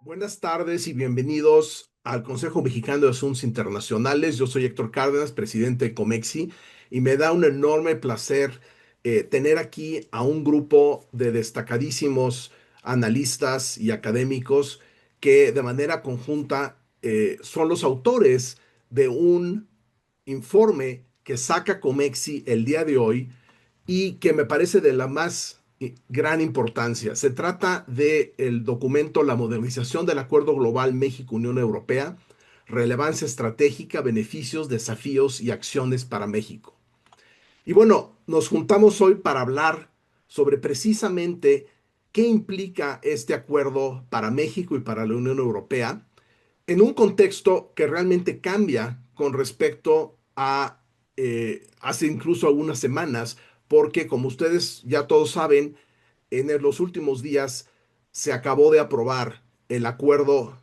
Buenas tardes y bienvenidos al Consejo Mexicano de Asuntos Internacionales. Yo soy Héctor Cárdenas, presidente de Comexi, y me da un enorme placer tener aquí a un grupo de destacadísimos analistas y académicos que de manera conjunta son los autores de un informe que saca Comexi el día de hoy y que me parece de la más gran importancia. Se trata del documento La modernización del Acuerdo Global México-Unión Europea, relevancia estratégica, beneficios, desafíos y acciones para México. Y bueno, nos juntamos hoy para hablar sobre precisamente qué implica este acuerdo para México y para la Unión Europea en un contexto que realmente cambia con respecto a hace incluso algunas semanas, porque como ustedes ya todos saben, los últimos días se acabó de aprobar el acuerdo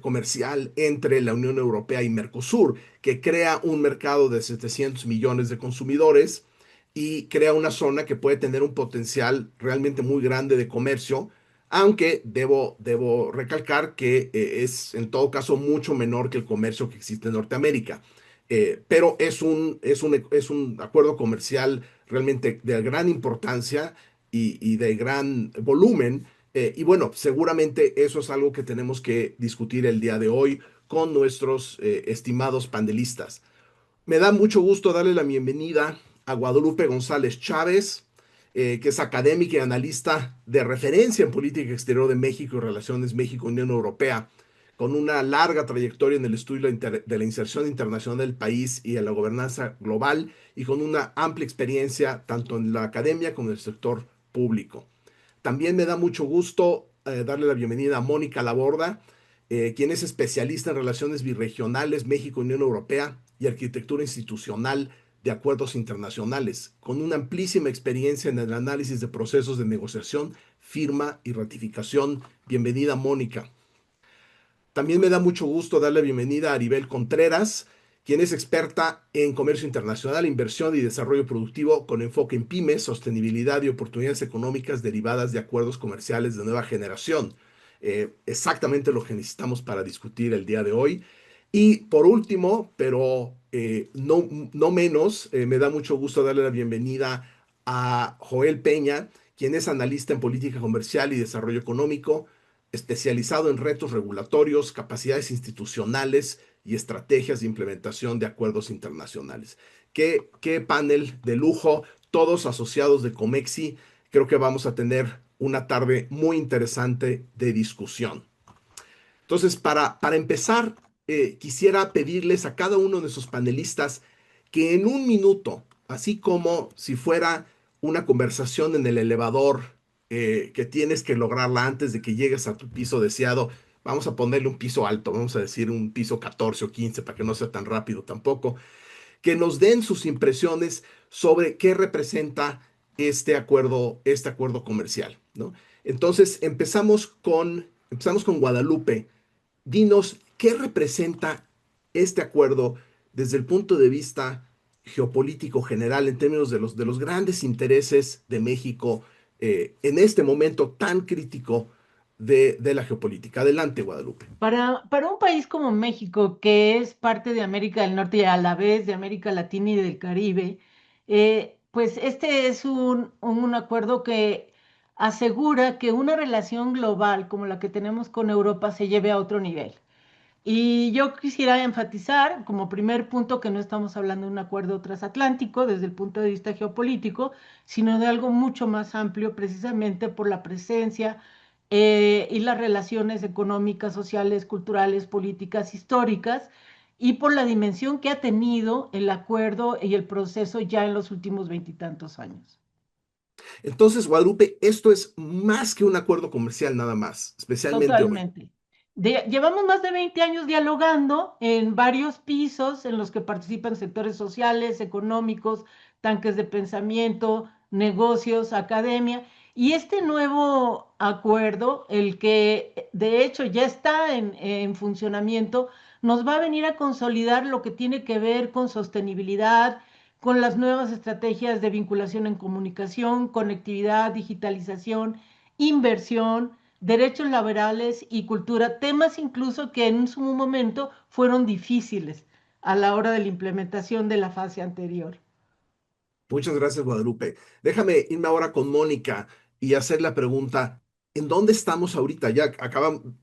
comercial entre la Unión Europea y Mercosur, que crea un mercado de 700 millones de consumidores y crea una zona que puede tener un potencial realmente muy grande de comercio, aunque debo recalcar que es en todo caso mucho menor que el comercio que existe en Norteamérica. Pero es un acuerdo comercial realmente de gran importancia y de gran volumen. Y bueno, seguramente eso es algo que tenemos que discutir el día de hoy con nuestros estimados panelistas. Me da mucho gusto darle la bienvenida a Guadalupe González Chávez, que es académica y analista de referencia en política exterior de México y relaciones México-Unión Europea, con una larga trayectoria en el estudio de la inserción internacional del país y en la gobernanza global, y con una amplia experiencia tanto en la academia como en el sector público. También me da mucho gusto darle la bienvenida a Mónica Laborda, quien es especialista en relaciones birregionales México-Unión Europea y arquitectura institucional de acuerdos internacionales, con una amplísima experiencia en el análisis de procesos de negociación, firma y ratificación. Bienvenida, Mónica. También me da mucho gusto darle la bienvenida a Aribel Contreras, quien es experta en comercio internacional, inversión y desarrollo productivo con enfoque en pymes, sostenibilidad y oportunidades económicas derivadas de acuerdos comerciales de nueva generación. Exactamente lo que necesitamos para discutir el día de hoy. Y por último, pero no menos, me da mucho gusto darle la bienvenida a Joel Peña, quien es analista en política comercial y desarrollo económico, especializado en retos regulatorios, capacidades institucionales y estrategias de implementación de acuerdos internacionales. Qué panel de lujo, todos asociados de Comexi. Creo que vamos a tener una tarde muy interesante de discusión. Entonces, para empezar, quisiera pedirles a cada uno de sus panelistas que en un minuto, así como si fuera una conversación en el elevador, que tienes que lograrla antes de que llegues a tu piso deseado, vamos a ponerle un piso alto, vamos a decir un piso 14 o 15 para que no sea tan rápido tampoco, que nos den sus impresiones sobre qué representa este acuerdo comercial, ¿no? Entonces, empezamos con Guadalupe. Dinos, ¿qué representa este acuerdo desde el punto de vista geopolítico general en términos de los grandes intereses de México en este momento tan crítico de la geopolítica? Adelante, Guadalupe. Para un país como México, que es parte de América del Norte y a la vez de América Latina y del Caribe, pues este es un acuerdo que asegura que una relación global como la que tenemos con Europa se lleve a otro nivel. Y yo quisiera enfatizar como primer punto que no estamos hablando de un acuerdo transatlántico desde el punto de vista geopolítico, sino de algo mucho más amplio, precisamente por la presencia y las relaciones económicas, sociales, culturales, políticas, históricas, y por la dimensión que ha tenido el acuerdo y el proceso ya en los últimos veintitantos años. Entonces, Guadalupe, esto es más que un acuerdo comercial nada más, especialmente hoy. Totalmente. Llevamos más de 20 años dialogando en varios pisos en los que participan sectores sociales, económicos, tanques de pensamiento, negocios, academia. Y este nuevo acuerdo, el que de hecho ya está en funcionamiento, nos va a venir a consolidar lo que tiene que ver con sostenibilidad, con las nuevas estrategias de vinculación en comunicación, conectividad, digitalización, inversión, derechos laborales y cultura, temas incluso que en su momento fueron difíciles a la hora de la implementación de la fase anterior. Muchas gracias, Guadalupe. Déjame irme ahora con Mónica y hacer la pregunta, ¿en dónde estamos ahorita?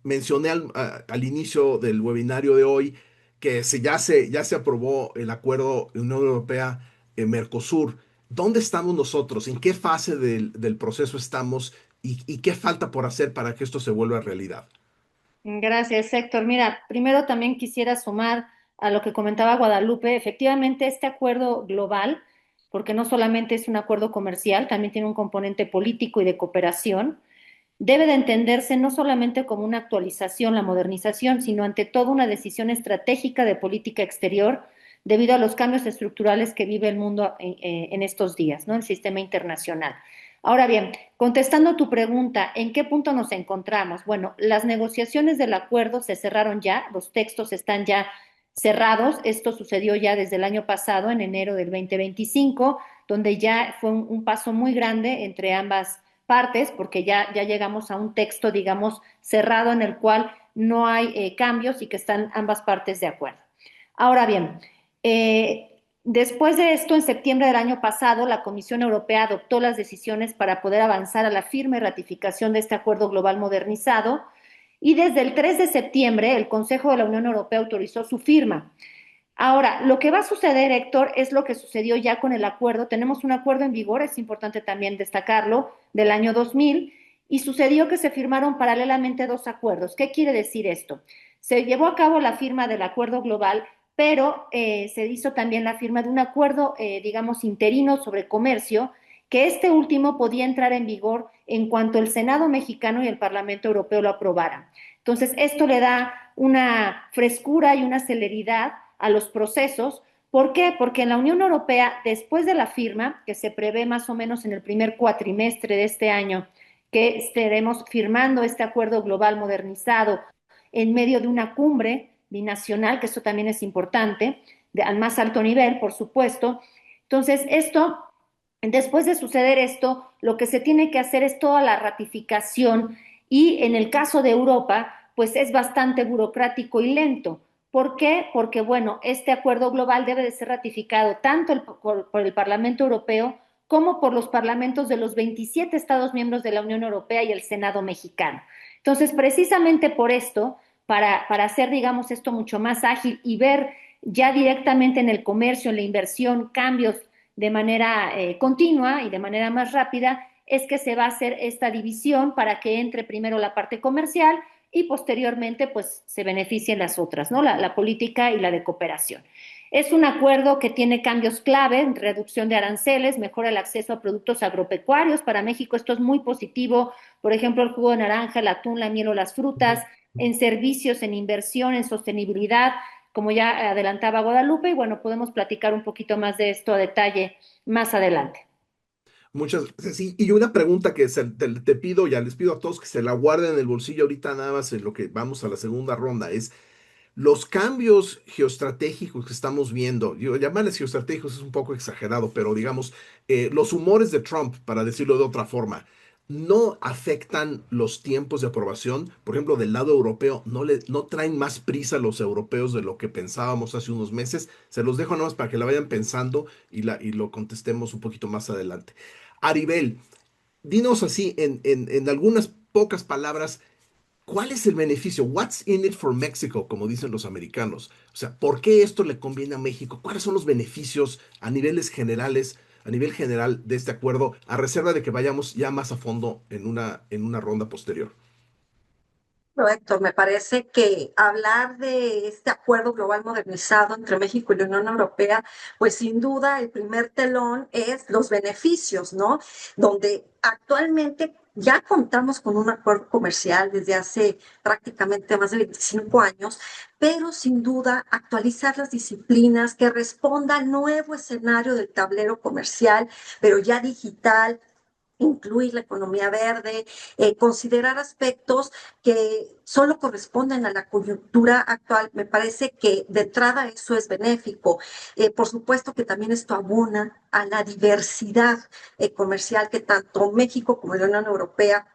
Mencioné al inicio del webinario de hoy que ya se aprobó el acuerdo de Unión Europea-Mercosur. ¿Dónde estamos nosotros? ¿En qué fase del proceso estamos? Y qué falta por hacer para que esto se vuelva realidad? Gracias, Héctor. Mira, primero también quisiera sumar a lo que comentaba Guadalupe. Efectivamente, este acuerdo global, porque no solamente es un acuerdo comercial, también tiene un componente político y de cooperación, debe de entenderse no solamente como una actualización, la modernización, sino ante todo una decisión estratégica de política exterior debido a los cambios estructurales que vive el mundo en estos días, ¿no? El sistema internacional. Ahora bien, contestando tu pregunta, ¿en qué punto nos encontramos? Bueno, las negociaciones del acuerdo se cerraron ya, los textos están ya cerrados. Esto sucedió ya desde el año pasado, en enero del 2025, donde ya fue un paso muy grande entre ambas partes, porque ya llegamos a un texto, digamos, cerrado en el cual no hay cambios y que están ambas partes de acuerdo. Ahora bien, después de esto, en septiembre del año pasado, la Comisión Europea adoptó las decisiones para poder avanzar a la firma y ratificación de este acuerdo global modernizado y desde el 3 de septiembre el Consejo de la Unión Europea autorizó su firma. Ahora, lo que va a suceder, Héctor, es lo que sucedió ya con el acuerdo. Tenemos un acuerdo en vigor, es importante también destacarlo, del año 2000, y sucedió que se firmaron paralelamente dos acuerdos. ¿Qué quiere decir esto? Se llevó a cabo la firma del acuerdo global, pero se hizo también la firma de un acuerdo, digamos, interino sobre comercio, que este último podía entrar en vigor en cuanto el Senado mexicano y el Parlamento Europeo lo aprobaran. Entonces, esto le da una frescura y una celeridad a los procesos. ¿Por qué? Porque en la Unión Europea, después de la firma, que se prevé más o menos en el primer cuatrimestre de este año, que estaremos firmando este acuerdo global modernizado en medio de una cumbre binacional, que eso también es importante, al más alto nivel, por supuesto. Entonces, después de suceder esto, lo que se tiene que hacer es toda la ratificación y en el caso de Europa, pues es bastante burocrático y lento. ¿Por qué? Porque, bueno, este acuerdo global debe de ser ratificado tanto por el Parlamento Europeo como por los parlamentos de los 27 Estados miembros de la Unión Europea y el Senado mexicano. Entonces, precisamente por esto, para hacer, digamos, esto mucho más ágil y ver ya directamente en el comercio, en la inversión, cambios de manera continua y de manera más rápida, es que se va a hacer esta división para que entre primero la parte comercial y posteriormente pues se beneficien las otras, ¿no? La política y la de cooperación. Es un acuerdo que tiene cambios clave en reducción de aranceles, mejora el acceso a productos agropecuarios. Para México esto es muy positivo, por ejemplo, el jugo de naranja, el atún, la miel o las frutas, en servicios, en inversión, en sostenibilidad, como ya adelantaba Guadalupe, y bueno, podemos platicar un poquito más de esto a detalle más adelante. Muchas gracias. Y una pregunta que te pido, ya les pido a todos que se la guarden en el bolsillo ahorita nada más en lo que vamos a la segunda ronda, es los cambios geoestratégicos que estamos viendo, yo llamarles geoestratégicos es un poco exagerado, pero digamos, los humores de Trump, para decirlo de otra forma, no afectan los tiempos de aprobación. Por ejemplo, del lado europeo, no traen más prisa los europeos de lo que pensábamos hace unos meses. Se los dejo nada más para que la vayan pensando y lo contestemos un poquito más adelante. Aribel, dinos así en algunas pocas palabras. ¿Cuál es el beneficio? What's in it for Mexico, como dicen los americanos? O sea, ¿por qué esto le conviene a México? ¿Cuáles son los beneficios a niveles generales, a nivel general de este acuerdo, a reserva de que vayamos ya más a fondo en una ronda posterior? Bueno, Héctor, me parece que hablar de este acuerdo global modernizado entre México y la Unión Europea, pues sin duda el primer telón es los beneficios, ¿no? Donde actualmente ya contamos con un acuerdo comercial desde hace prácticamente más de 25 años, pero sin duda actualizar las disciplinas que responda al nuevo escenario del tablero comercial, pero ya digital, incluir la economía verde, considerar aspectos que solo corresponden a la coyuntura actual. Me parece que de entrada eso es benéfico. Por supuesto que también esto abona a la diversidad comercial que tanto México como la Unión Europea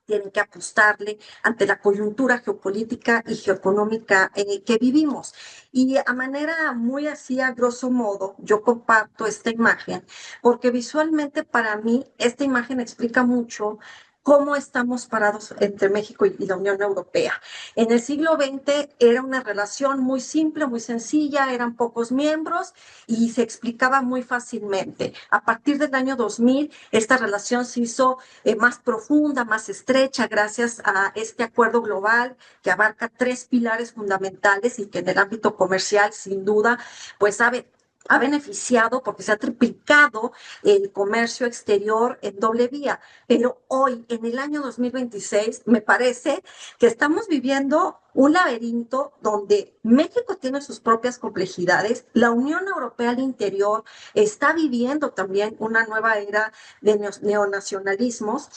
tienen que apostarle ante la coyuntura geopolítica y geoeconómica que vivimos. Y a manera muy así, a grosso modo, yo comparto esta imagen, porque visualmente para mí esta imagen explica mucho cómo estamos parados entre México y la Unión Europea. En el siglo XX era una relación muy simple, muy sencilla, eran pocos miembros y se explicaba muy fácilmente. A partir del año 2000, esta relación se hizo más profunda, más estrecha, gracias a este acuerdo global que abarca tres pilares fundamentales y que en el ámbito comercial, sin duda, pues ha beneficiado porque se ha triplicado el comercio exterior en doble vía. Pero hoy, en el año 2026, me parece que estamos viviendo un laberinto donde México tiene sus propias complejidades, la Unión Europea al interior está viviendo también una nueva era de neonacionalismos.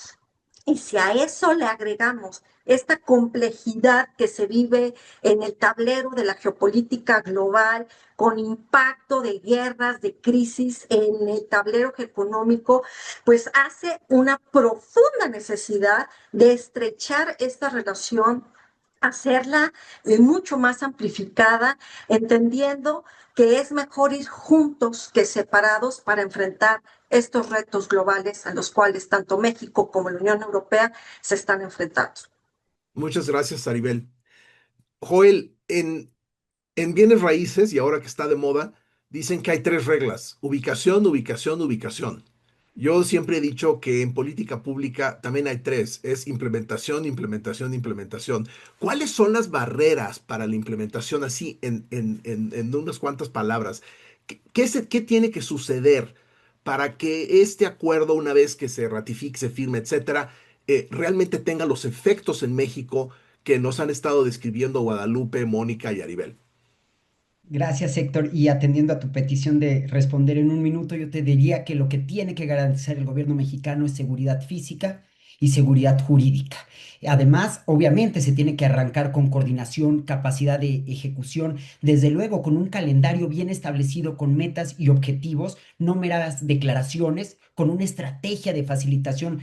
Y si a eso le agregamos esta complejidad que se vive en el tablero de la geopolítica global, con impacto de guerras, de crisis en el tablero económico, pues hace una profunda necesidad de estrechar esta relación, hacerla mucho más amplificada, entendiendo que es mejor ir juntos que separados para enfrentar estos retos globales a los cuales tanto México como la Unión Europea se están enfrentando. Muchas gracias, Aribel. Joel, en bienes raíces, y ahora que está de moda, dicen que hay tres reglas: ubicación, ubicación, ubicación. Yo siempre he dicho que en política pública también hay tres: es implementación, implementación, implementación. ¿Cuáles son las barreras para la implementación así en unas cuantas palabras? ¿Qué tiene que suceder para que este acuerdo, una vez que se ratifique, se firme, etcétera, realmente tenga los efectos en México que nos han estado describiendo Guadalupe, Mónica y Aribel? Gracias, Héctor. Y atendiendo a tu petición de responder en un minuto, yo te diría que lo que tiene que garantizar el gobierno mexicano es seguridad física y seguridad jurídica. Además, obviamente, se tiene que arrancar con coordinación, capacidad de ejecución, desde luego con un calendario bien establecido, con metas y objetivos, no meras declaraciones, con una estrategia de facilitación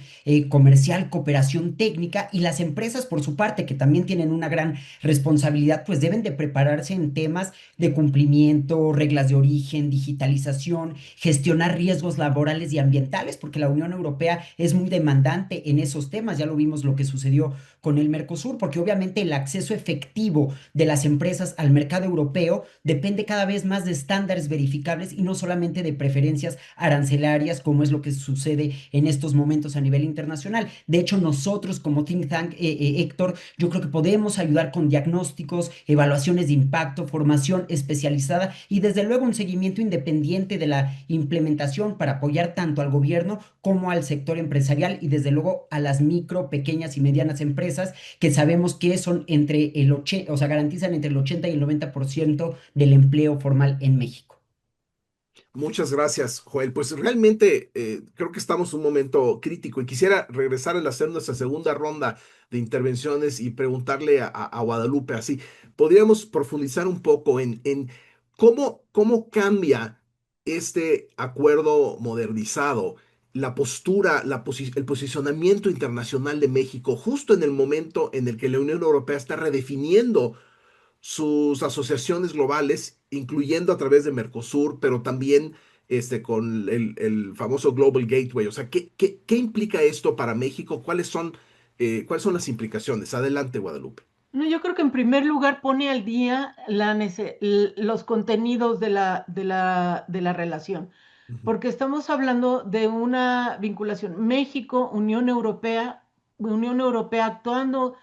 comercial, cooperación técnica, y las empresas, por su parte, que también tienen una gran responsabilidad, pues deben de prepararse en temas de cumplimiento, reglas de origen, digitalización, gestionar riesgos laborales y ambientales, porque la Unión Europea es muy demandante en esos temas. Ya lo vimos lo que sucedió con el Mercosur, porque obviamente el acceso efectivo de las empresas al mercado europeo depende cada vez más de estándares verificables y no solamente de preferencias arancelarias, como es lo que sucede en estos momentos a nivel internacional. De hecho, nosotros como think tank, Héctor, yo creo que podemos ayudar con diagnósticos, evaluaciones de impacto, formación especializada y desde luego un seguimiento independiente de la implementación para apoyar tanto al gobierno como al sector empresarial y desde luego a las micro, pequeñas y medianas empresas que sabemos que son entre el 80, o sea, garantizan entre el 80 y el 90% del empleo formal en México. Muchas gracias, Joel. Pues realmente creo que estamos en un momento crítico y quisiera regresar a hacer nuestra segunda ronda de intervenciones y preguntarle a Guadalupe así. ¿Podríamos profundizar un poco en cómo cambia este acuerdo modernizado, la postura, el posicionamiento internacional de México justo en el momento en el que la Unión Europea está redefiniendo sus asociaciones globales, incluyendo a través de Mercosur, pero también con el famoso Global Gateway? O sea, ¿qué implica esto para México? ¿Cuáles son las implicaciones? Adelante, Guadalupe. No, yo creo que en primer lugar pone al día los contenidos de la relación, Ujú. porque estamos hablando de una vinculación México, Unión Europea actuando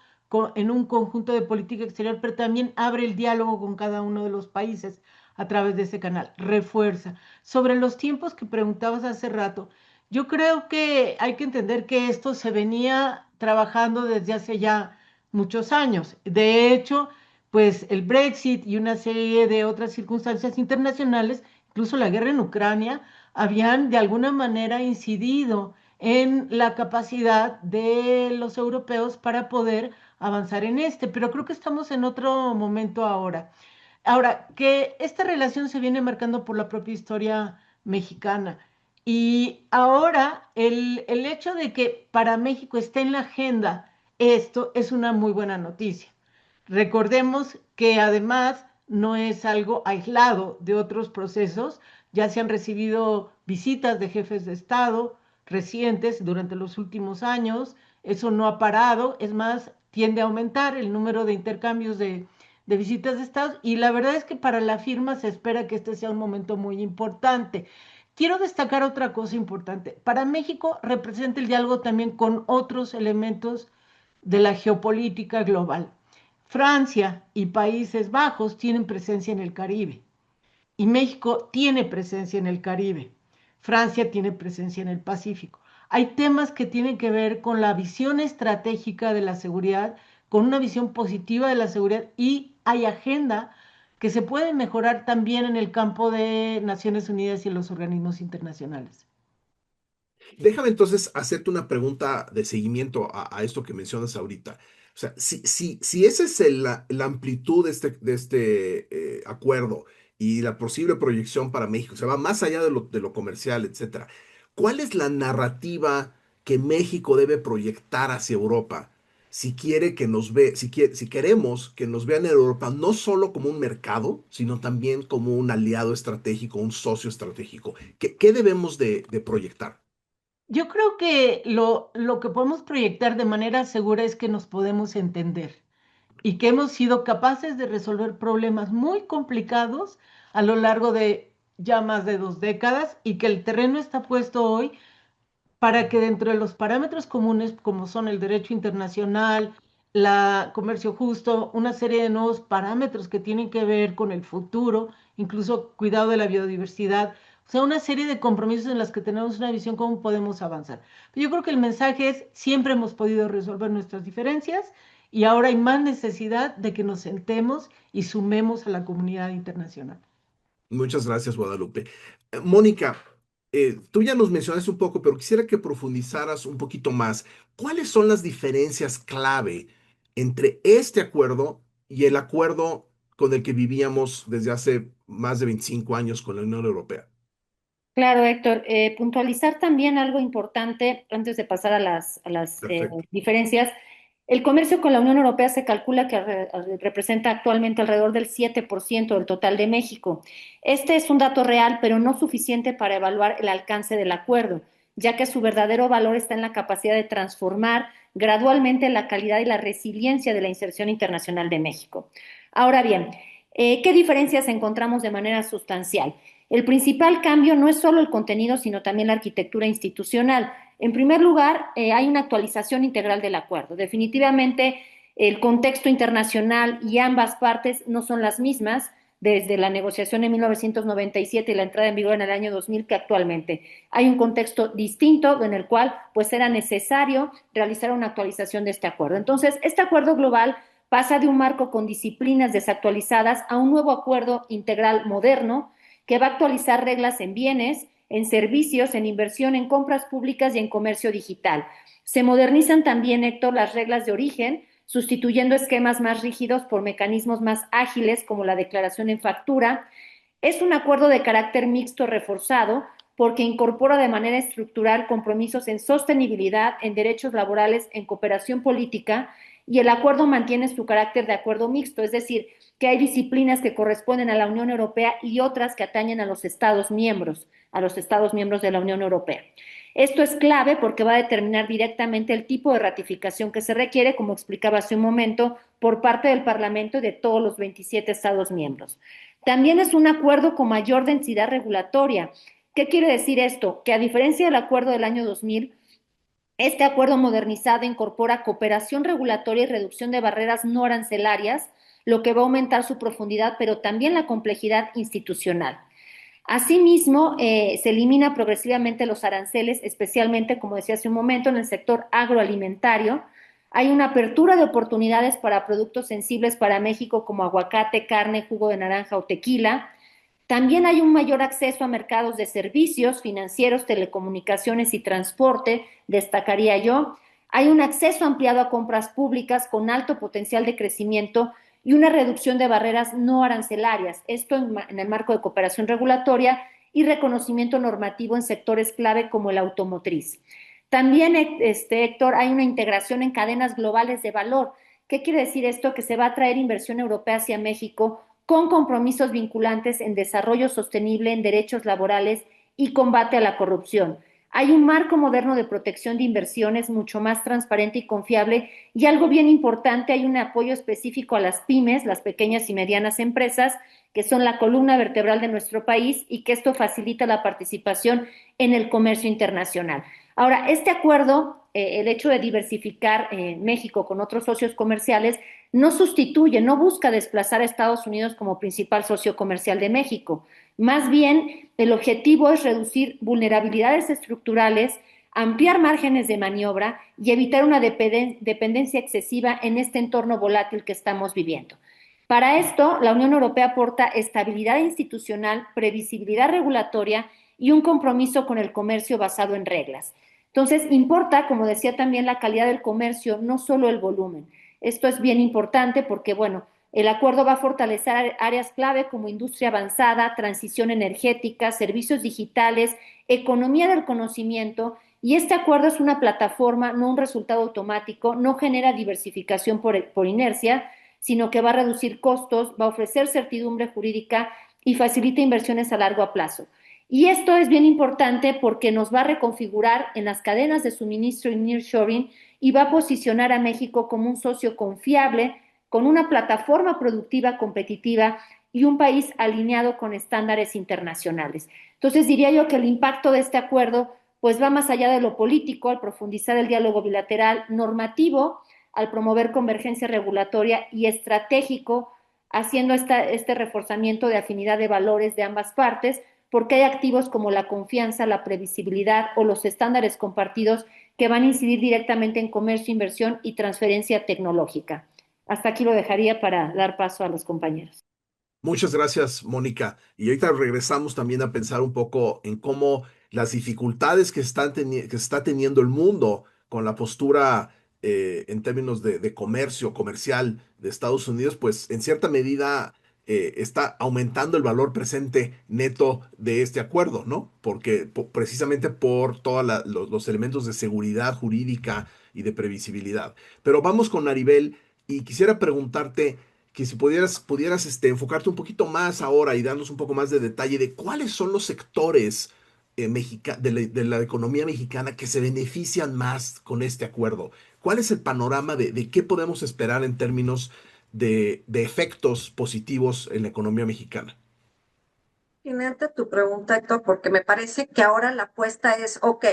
en un conjunto de política exterior, pero también abre el diálogo con cada uno de los países a través de ese canal, refuerza. Sobre los tiempos que preguntabas hace rato, yo creo que hay que entender que esto se venía trabajando desde hace ya muchos años. De hecho, pues el Brexit y una serie de otras circunstancias internacionales, incluso la guerra en Ucrania, habían de alguna manera incidido en la capacidad de los europeos para poder avanzar en este, pero creo que estamos en otro momento ahora. Ahora, que esta relación se viene marcando por la propia historia mexicana y ahora el hecho de que para México esté en la agenda Esto es una muy buena noticia. Recordemos que además no es algo aislado de otros procesos, ya se han recibido visitas de jefes de Estado recientes durante los últimos años, eso no ha parado, es más, tiende a aumentar el número de intercambios de visitas de Estado y la verdad es que para la firma se espera que este sea un momento muy importante. Quiero destacar otra cosa importante. Para México representa el diálogo también con otros elementos de la geopolítica global. Francia y Países Bajos tienen presencia en el Caribe y México tiene presencia en el Caribe. Francia tiene presencia en el Pacífico. Hay temas que tienen que ver con la visión estratégica de la seguridad, con una visión positiva de la seguridad y hay agenda que se puede mejorar también en el campo de Naciones Unidas y en los organismos internacionales. Déjame entonces hacerte una pregunta de seguimiento a esto que mencionas ahorita. O sea, si esa es la amplitud de este acuerdo y la posible proyección para México, se va más allá de lo comercial, etcétera, ¿cuál es la narrativa que México debe proyectar hacia Europa si quiere que nos ve, si queremos que nos vean en Europa no solo como un mercado, sino también como un aliado estratégico, un socio estratégico? ¿Qué debemos de proyectar? Yo creo que lo que podemos proyectar de manera segura es que nos podemos entender y que hemos sido capaces de resolver problemas muy complicados a lo largo de ya más de 2 décadas y que el terreno está puesto hoy para que dentro de los parámetros comunes, como son el derecho internacional, la comercio justo, una serie de nuevos parámetros que tienen que ver con el futuro, incluso cuidado de la biodiversidad, o sea, una serie de compromisos en los que tenemos una visión cómo podemos avanzar. Yo creo que el mensaje es, siempre hemos podido resolver nuestras diferencias y ahora hay más necesidad de que nos sentemos y sumemos a la comunidad internacional. Muchas gracias, Guadalupe. Mónica, tú ya nos mencionaste un poco, pero quisiera que profundizaras un poquito más. ¿Cuáles son las diferencias clave entre este acuerdo y el acuerdo con el que vivíamos desde hace más de 25 años con la Unión Europea? Claro, Héctor, puntualizar también algo importante antes de pasar a las Perfecto. diferencias. El comercio con la Unión Europea se calcula que representa actualmente alrededor del 7% del total de México. Este es un dato real, pero no suficiente para evaluar el alcance del acuerdo, ya que su verdadero valor está en la capacidad de transformar gradualmente la calidad y la resiliencia de la inserción internacional de México. Ahora bien, ¿qué diferencias encontramos de manera sustancial? El principal cambio no es solo el contenido, sino también la arquitectura institucional. En primer lugar, hay una actualización integral del acuerdo. Definitivamente, el contexto internacional y ambas partes no son las mismas desde la negociación en 1997 y la entrada en vigor en el año 2000 que actualmente. Hay un contexto distinto en el cual pues era necesario realizar una actualización de este acuerdo. Entonces, este acuerdo global pasa de un marco con disciplinas desactualizadas a un nuevo acuerdo integral moderno que va a actualizar reglas en bienes, en servicios, en inversión, en compras públicas y en comercio digital. Se modernizan también, Héctor, las reglas de origen, sustituyendo esquemas más rígidos por mecanismos más ágiles como la declaración en factura. Es un acuerdo de carácter mixto reforzado porque incorpora de manera estructural compromisos en sostenibilidad, en derechos laborales, en cooperación política, y el acuerdo mantiene su carácter de acuerdo mixto, es decir, que hay disciplinas que corresponden a la Unión Europea y otras que atañen a los Estados miembros de la Unión Europea. Esto es clave porque va a determinar directamente el tipo de ratificación que se requiere, como explicaba hace un momento, por parte del Parlamento y de todos los 27 Estados miembros. También es un acuerdo con mayor densidad regulatoria. ¿Qué quiere decir esto? Que a diferencia del acuerdo del año 2000, este acuerdo modernizado incorpora cooperación regulatoria y reducción de barreras no arancelarias, lo que va a aumentar su profundidad, pero también la complejidad institucional. Asimismo, se elimina progresivamente los aranceles, especialmente, como decía hace un momento, en el sector agroalimentario. Hay una apertura de oportunidades para productos sensibles para México como aguacate, carne, jugo de naranja o tequila. También hay un mayor acceso a mercados de servicios financieros, telecomunicaciones y transporte, destacaría yo. Hay un acceso ampliado a compras públicas con alto potencial de crecimiento y una reducción de barreras no arancelarias, esto en el marco de cooperación regulatoria y reconocimiento normativo en sectores clave como el automotriz. También, Héctor, hay una integración en cadenas globales de valor. ¿Qué quiere decir esto? Que se va a traer inversión europea hacia México con compromisos vinculantes en desarrollo sostenible, en derechos laborales y combate a la corrupción. Hay un marco moderno de protección de inversiones mucho más transparente y confiable, y algo bien importante, hay un apoyo específico a las pymes, las pequeñas y medianas empresas, que son la columna vertebral de nuestro país, y que esto facilita la participación en el comercio internacional. Ahora, este acuerdo, el hecho de diversificar México con otros socios comerciales, no sustituye, no busca desplazar a Estados Unidos como principal socio comercial de México. Más bien, el objetivo es reducir vulnerabilidades estructurales, ampliar márgenes de maniobra y evitar una dependencia excesiva en este entorno volátil que estamos viviendo. Para esto, la Unión Europea aporta estabilidad institucional, previsibilidad regulatoria y un compromiso con el comercio basado en reglas. Entonces, importa, como decía también, la calidad del comercio, no solo el volumen. Esto es bien importante porque, bueno, el acuerdo va a fortalecer áreas clave como industria avanzada, transición energética, servicios digitales, economía del conocimiento, y este acuerdo es una plataforma, no un resultado automático, no genera diversificación por inercia, sino que va a reducir costos, va a ofrecer certidumbre jurídica y facilita inversiones a largo plazo. Y esto es bien importante porque nos va a reconfigurar en las cadenas de suministro y nearshoring, y va a posicionar a México como un socio confiable, con una plataforma productiva competitiva y un país alineado con estándares internacionales. Entonces diría yo que el impacto de este acuerdo pues va más allá de lo político, al profundizar el diálogo bilateral normativo, al promover convergencia regulatoria, y estratégico, haciendo este reforzamiento de afinidad de valores de ambas partes, porque hay activos como la confianza, la previsibilidad o los estándares compartidos que van a incidir directamente en comercio, inversión y transferencia tecnológica. Hasta aquí lo dejaría para dar paso a los compañeros. Muchas gracias, Mónica. Y ahorita regresamos también a pensar un poco en cómo las dificultades que está teniendo el mundo con la postura en términos de comercio comercial de Estados Unidos, pues en cierta medida está aumentando el valor presente neto de este acuerdo, ¿no? Porque precisamente por todos los elementos de seguridad jurídica y de previsibilidad. Pero vamos con Maribel y quisiera preguntarte que si pudieras enfocarte un poquito más ahora y darnos un poco más de detalle de cuáles son los sectores de la economía mexicana que se benefician más con este acuerdo. ¿Cuál es el panorama de qué podemos esperar en términos de efectos positivos en la economía mexicana? Pertinente tu pregunta, Héctor, porque me parece que ahora la apuesta es, ok,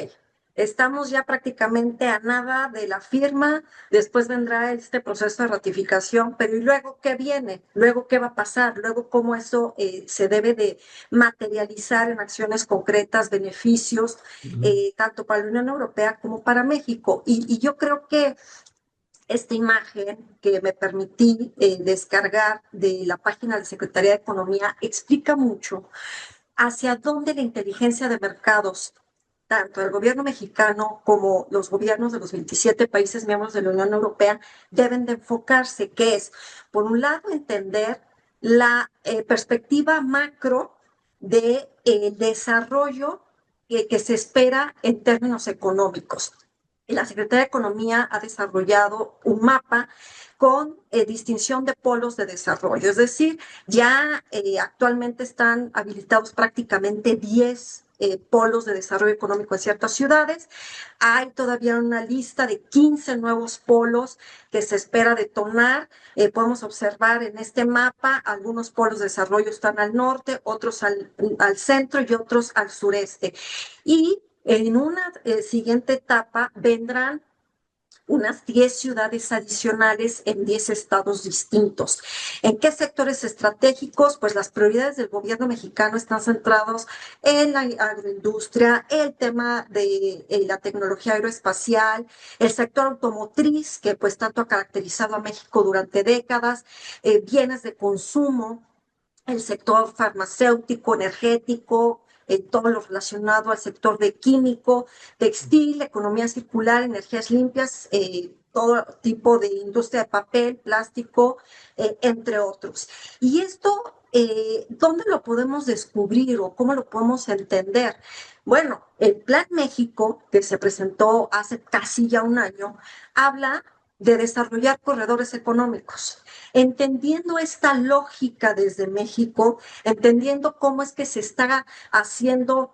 estamos ya prácticamente a nada de la firma, después vendrá este proceso de ratificación, pero ¿y luego qué viene? ¿Luego qué va a pasar? ¿Luego cómo eso se debe de materializar en acciones concretas, beneficios, Ujú. tanto para la Unión Europea como para México? Y yo creo que esta imagen que me permití descargar de la página de Secretaría de Economía explica mucho hacia dónde la inteligencia de mercados, tanto el gobierno mexicano como los gobiernos de los 27 países miembros de la Unión Europea, deben de enfocarse, que es, por un lado, entender la perspectiva macro de desarrollo que se espera en términos económicos. La Secretaría de Economía ha desarrollado un mapa con distinción de polos de desarrollo, es decir, ya actualmente están habilitados prácticamente 10 polos de desarrollo económico en ciertas ciudades. Hay todavía una lista de 15 nuevos polos que se espera detonar. Podemos observar en este mapa, algunos polos de desarrollo están al norte, otros al centro y otros al sureste. Y en una siguiente etapa vendrán unas 10 ciudades adicionales en 10 estados distintos. ¿En qué sectores estratégicos? Pues las prioridades del gobierno mexicano están centrados en la agroindustria, el tema de la tecnología aeroespacial, el sector automotriz, que pues tanto ha caracterizado a México durante décadas, bienes de consumo, el sector farmacéutico, energético, todo lo relacionado al sector de químico, textil, economía circular, energías limpias, todo tipo de industria de papel, plástico, entre otros. Y esto ¿dónde lo podemos descubrir o cómo lo podemos entender? Bueno, el Plan México, que se presentó hace casi ya un año, habla de desarrollar corredores económicos, entendiendo esta lógica desde México, entendiendo cómo es que se está haciendo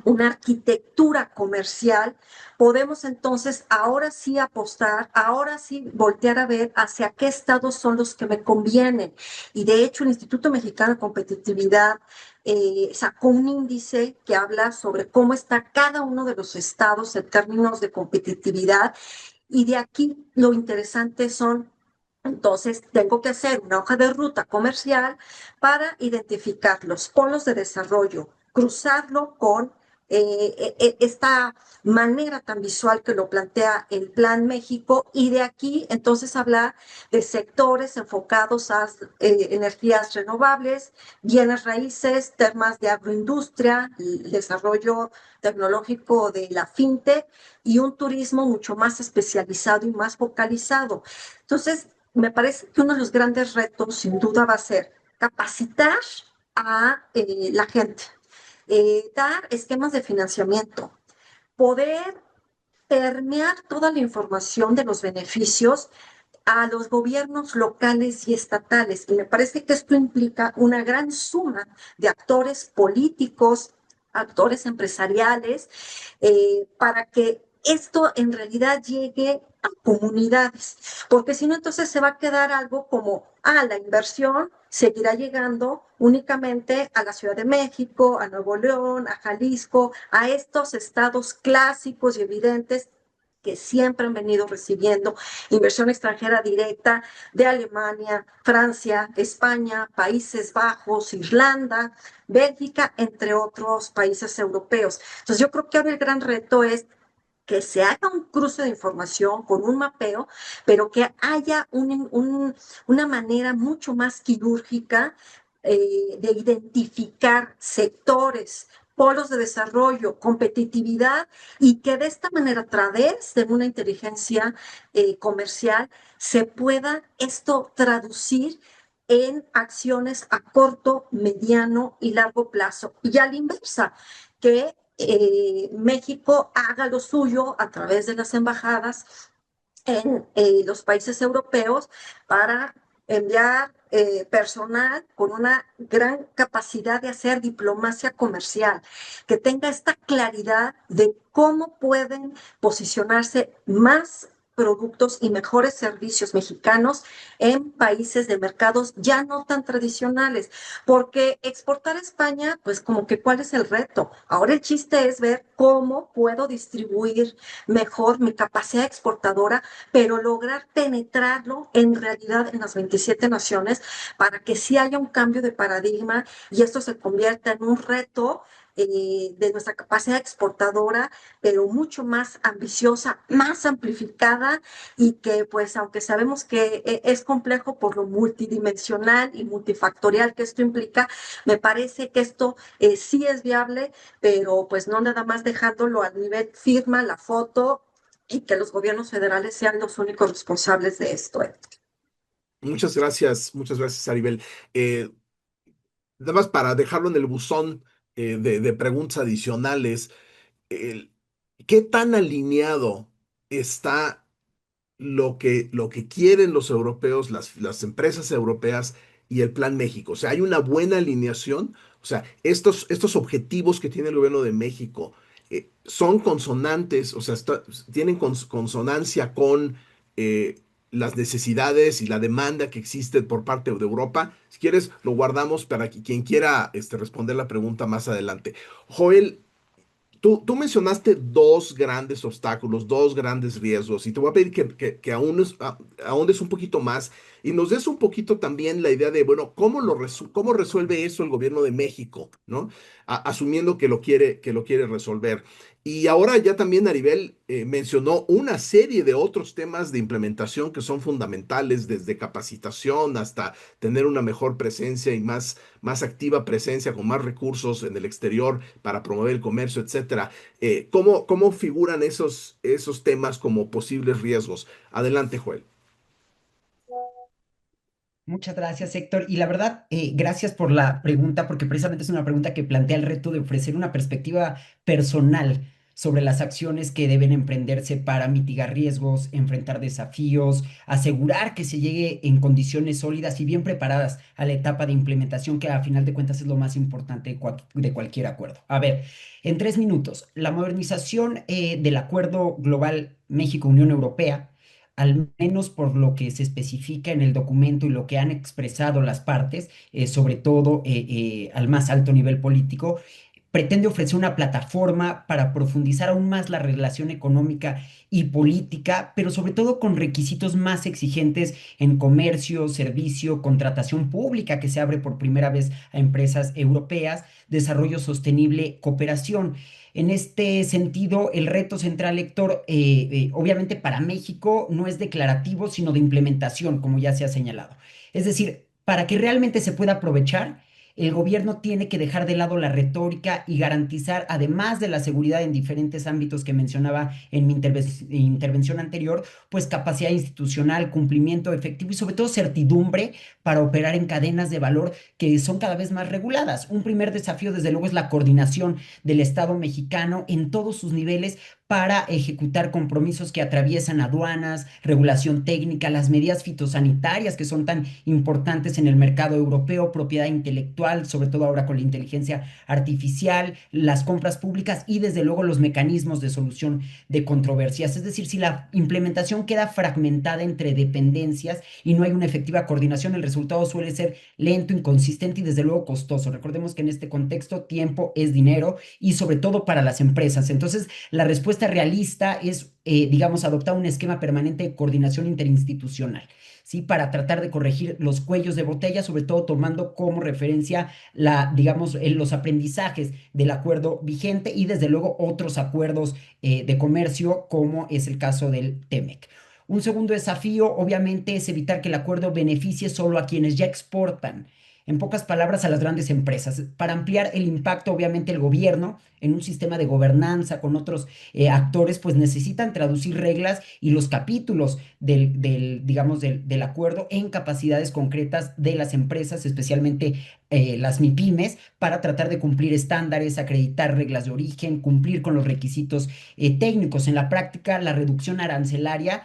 una arquitectura comercial, podemos entonces ahora sí apostar, ahora sí voltear a ver hacia qué estados son los que me convienen. Y de hecho, el Instituto Mexicano de Competitividad sacó un índice que habla sobre cómo está cada uno de los estados en términos de competitividad. Y de aquí lo interesante son entonces, tengo que hacer una hoja de ruta comercial para identificar los polos de desarrollo, cruzarlo con esta manera tan visual que lo plantea el Plan México y de aquí entonces hablar de sectores enfocados a energías renovables, bienes raíces, temas de agroindustria, el desarrollo tecnológico de la fintech y un turismo mucho más especializado y más focalizado. Entonces, me parece que uno de los grandes retos, sin duda, va a ser capacitar a la gente, dar esquemas de financiamiento, poder permear toda la información de los beneficios a los gobiernos locales y estatales. Y me parece que esto implica una gran suma de actores políticos, actores empresariales, para que esto en realidad llegue a comunidades, porque si no, entonces se va a quedar algo como, la inversión seguirá llegando únicamente a la Ciudad de México, a Nuevo León, a Jalisco, a estos estados clásicos y evidentes que siempre han venido recibiendo inversión extranjera directa de Alemania, Francia, España, Países Bajos, Irlanda, Bélgica, entre otros países europeos. Entonces yo creo que ahora el gran reto es que se haga un cruce de información con un mapeo, pero que haya una manera mucho más quirúrgica de identificar sectores, polos de desarrollo, competitividad, y que de esta manera, a través de una inteligencia comercial, se pueda esto traducir en acciones a corto, mediano y largo plazo. Y a la inversa, que México haga lo suyo a través de las embajadas en los países europeos para enviar personal con una gran capacidad de hacer diplomacia comercial, que tenga esta claridad de cómo pueden posicionarse más productos y mejores servicios mexicanos en países de mercados ya no tan tradicionales, porque exportar a España, pues como que cuál es el reto. Ahora el chiste es ver cómo puedo distribuir mejor mi capacidad exportadora, pero lograr penetrarlo en realidad en las 27 naciones para que sí haya un cambio de paradigma y esto se convierta en un reto de nuestra capacidad exportadora, pero mucho más ambiciosa, más amplificada y que pues aunque sabemos que es complejo por lo multidimensional y multifactorial que esto implica, me parece que esto sí es viable, pero pues no nada más dejándolo a nivel firma, la foto y que los gobiernos federales sean los únicos responsables de esto. Muchas gracias, Aribel. Eh, Nada más para dejarlo en el buzón de preguntas adicionales, el- ¿qué tan alineado está lo que quieren los europeos, las empresas europeas y el Plan México? O sea, ¿hay una buena alineación? O sea, estos objetivos que tiene el gobierno de México son consonantes, o sea, tienen consonancia con las necesidades y la demanda que existe por parte de Europa. Si quieres, lo guardamos para quien quiera responder la pregunta más adelante. Joel, tú mencionaste dos grandes obstáculos, dos grandes riesgos, y te voy a pedir que ahondes un poquito más y nos des un poquito también la idea de, bueno, cómo resuelve eso el gobierno de México, ¿no? Asumiendo que lo quiere resolver. Y ahora ya también Aribel mencionó una serie de otros temas de implementación que son fundamentales, desde capacitación hasta tener una mejor presencia y más activa presencia con más recursos en el exterior para promover el comercio, etcétera. ¿Cómo figuran esos temas como posibles riesgos? Adelante, Joel. Muchas gracias, Héctor. Y la verdad, gracias por la pregunta, porque precisamente es una pregunta que plantea el reto de ofrecer una perspectiva personal sobre las acciones que deben emprenderse para mitigar riesgos, enfrentar desafíos, asegurar que se llegue en condiciones sólidas y bien preparadas a la etapa de implementación, que a final de cuentas es lo más importante de cualquier acuerdo. A ver, en 3 minutos, la modernización del Acuerdo Global México-Unión Europea, al menos por lo que se especifica en el documento y lo que han expresado las partes, sobre todo al más alto nivel político, pretende ofrecer una plataforma para profundizar aún más la relación económica y política, pero sobre todo con requisitos más exigentes en comercio, servicio, contratación pública que se abre por primera vez a empresas europeas, desarrollo sostenible, cooperación. En este sentido, el reto central, Héctor, obviamente para México no es declarativo, sino de implementación, como ya se ha señalado. Es decir, para que realmente se pueda aprovechar, el gobierno tiene que dejar de lado la retórica y garantizar, además de la seguridad en diferentes ámbitos que mencionaba en mi intervención anterior, pues capacidad institucional, cumplimiento efectivo y sobre todo certidumbre para operar en cadenas de valor que son cada vez más reguladas. Un primer desafío, desde luego, es la coordinación del Estado mexicano en todos sus niveles para ejecutar compromisos que atraviesan aduanas, regulación técnica, las medidas fitosanitarias que son tan importantes en el mercado europeo, propiedad intelectual, sobre todo ahora con la inteligencia artificial, las compras públicas y desde luego los mecanismos de solución de controversias. Es decir, si la implementación queda fragmentada entre dependencias y no hay una efectiva coordinación, el resultado suele ser lento, inconsistente y desde luego costoso. Recordemos que en este contexto tiempo es dinero y sobre todo para las empresas. Entonces, la respuesta realista es, digamos, adoptar un esquema permanente de coordinación interinstitucional, ¿sí? Para tratar de corregir los cuellos de botella, sobre todo tomando como referencia digamos, los aprendizajes del acuerdo vigente y desde luego otros acuerdos de comercio, como es el caso del TEMEC. Un segundo desafío, obviamente, es evitar que el acuerdo beneficie solo a quienes ya exportan. En pocas palabras, a las grandes empresas. Para ampliar el impacto, obviamente, el gobierno en un sistema de gobernanza con otros actores, pues necesitan traducir reglas y los capítulos digamos, del acuerdo en capacidades concretas de las empresas, especialmente las MIPIMES, para tratar de cumplir estándares, acreditar reglas de origen, cumplir con los requisitos técnicos. En la práctica, la reducción arancelaria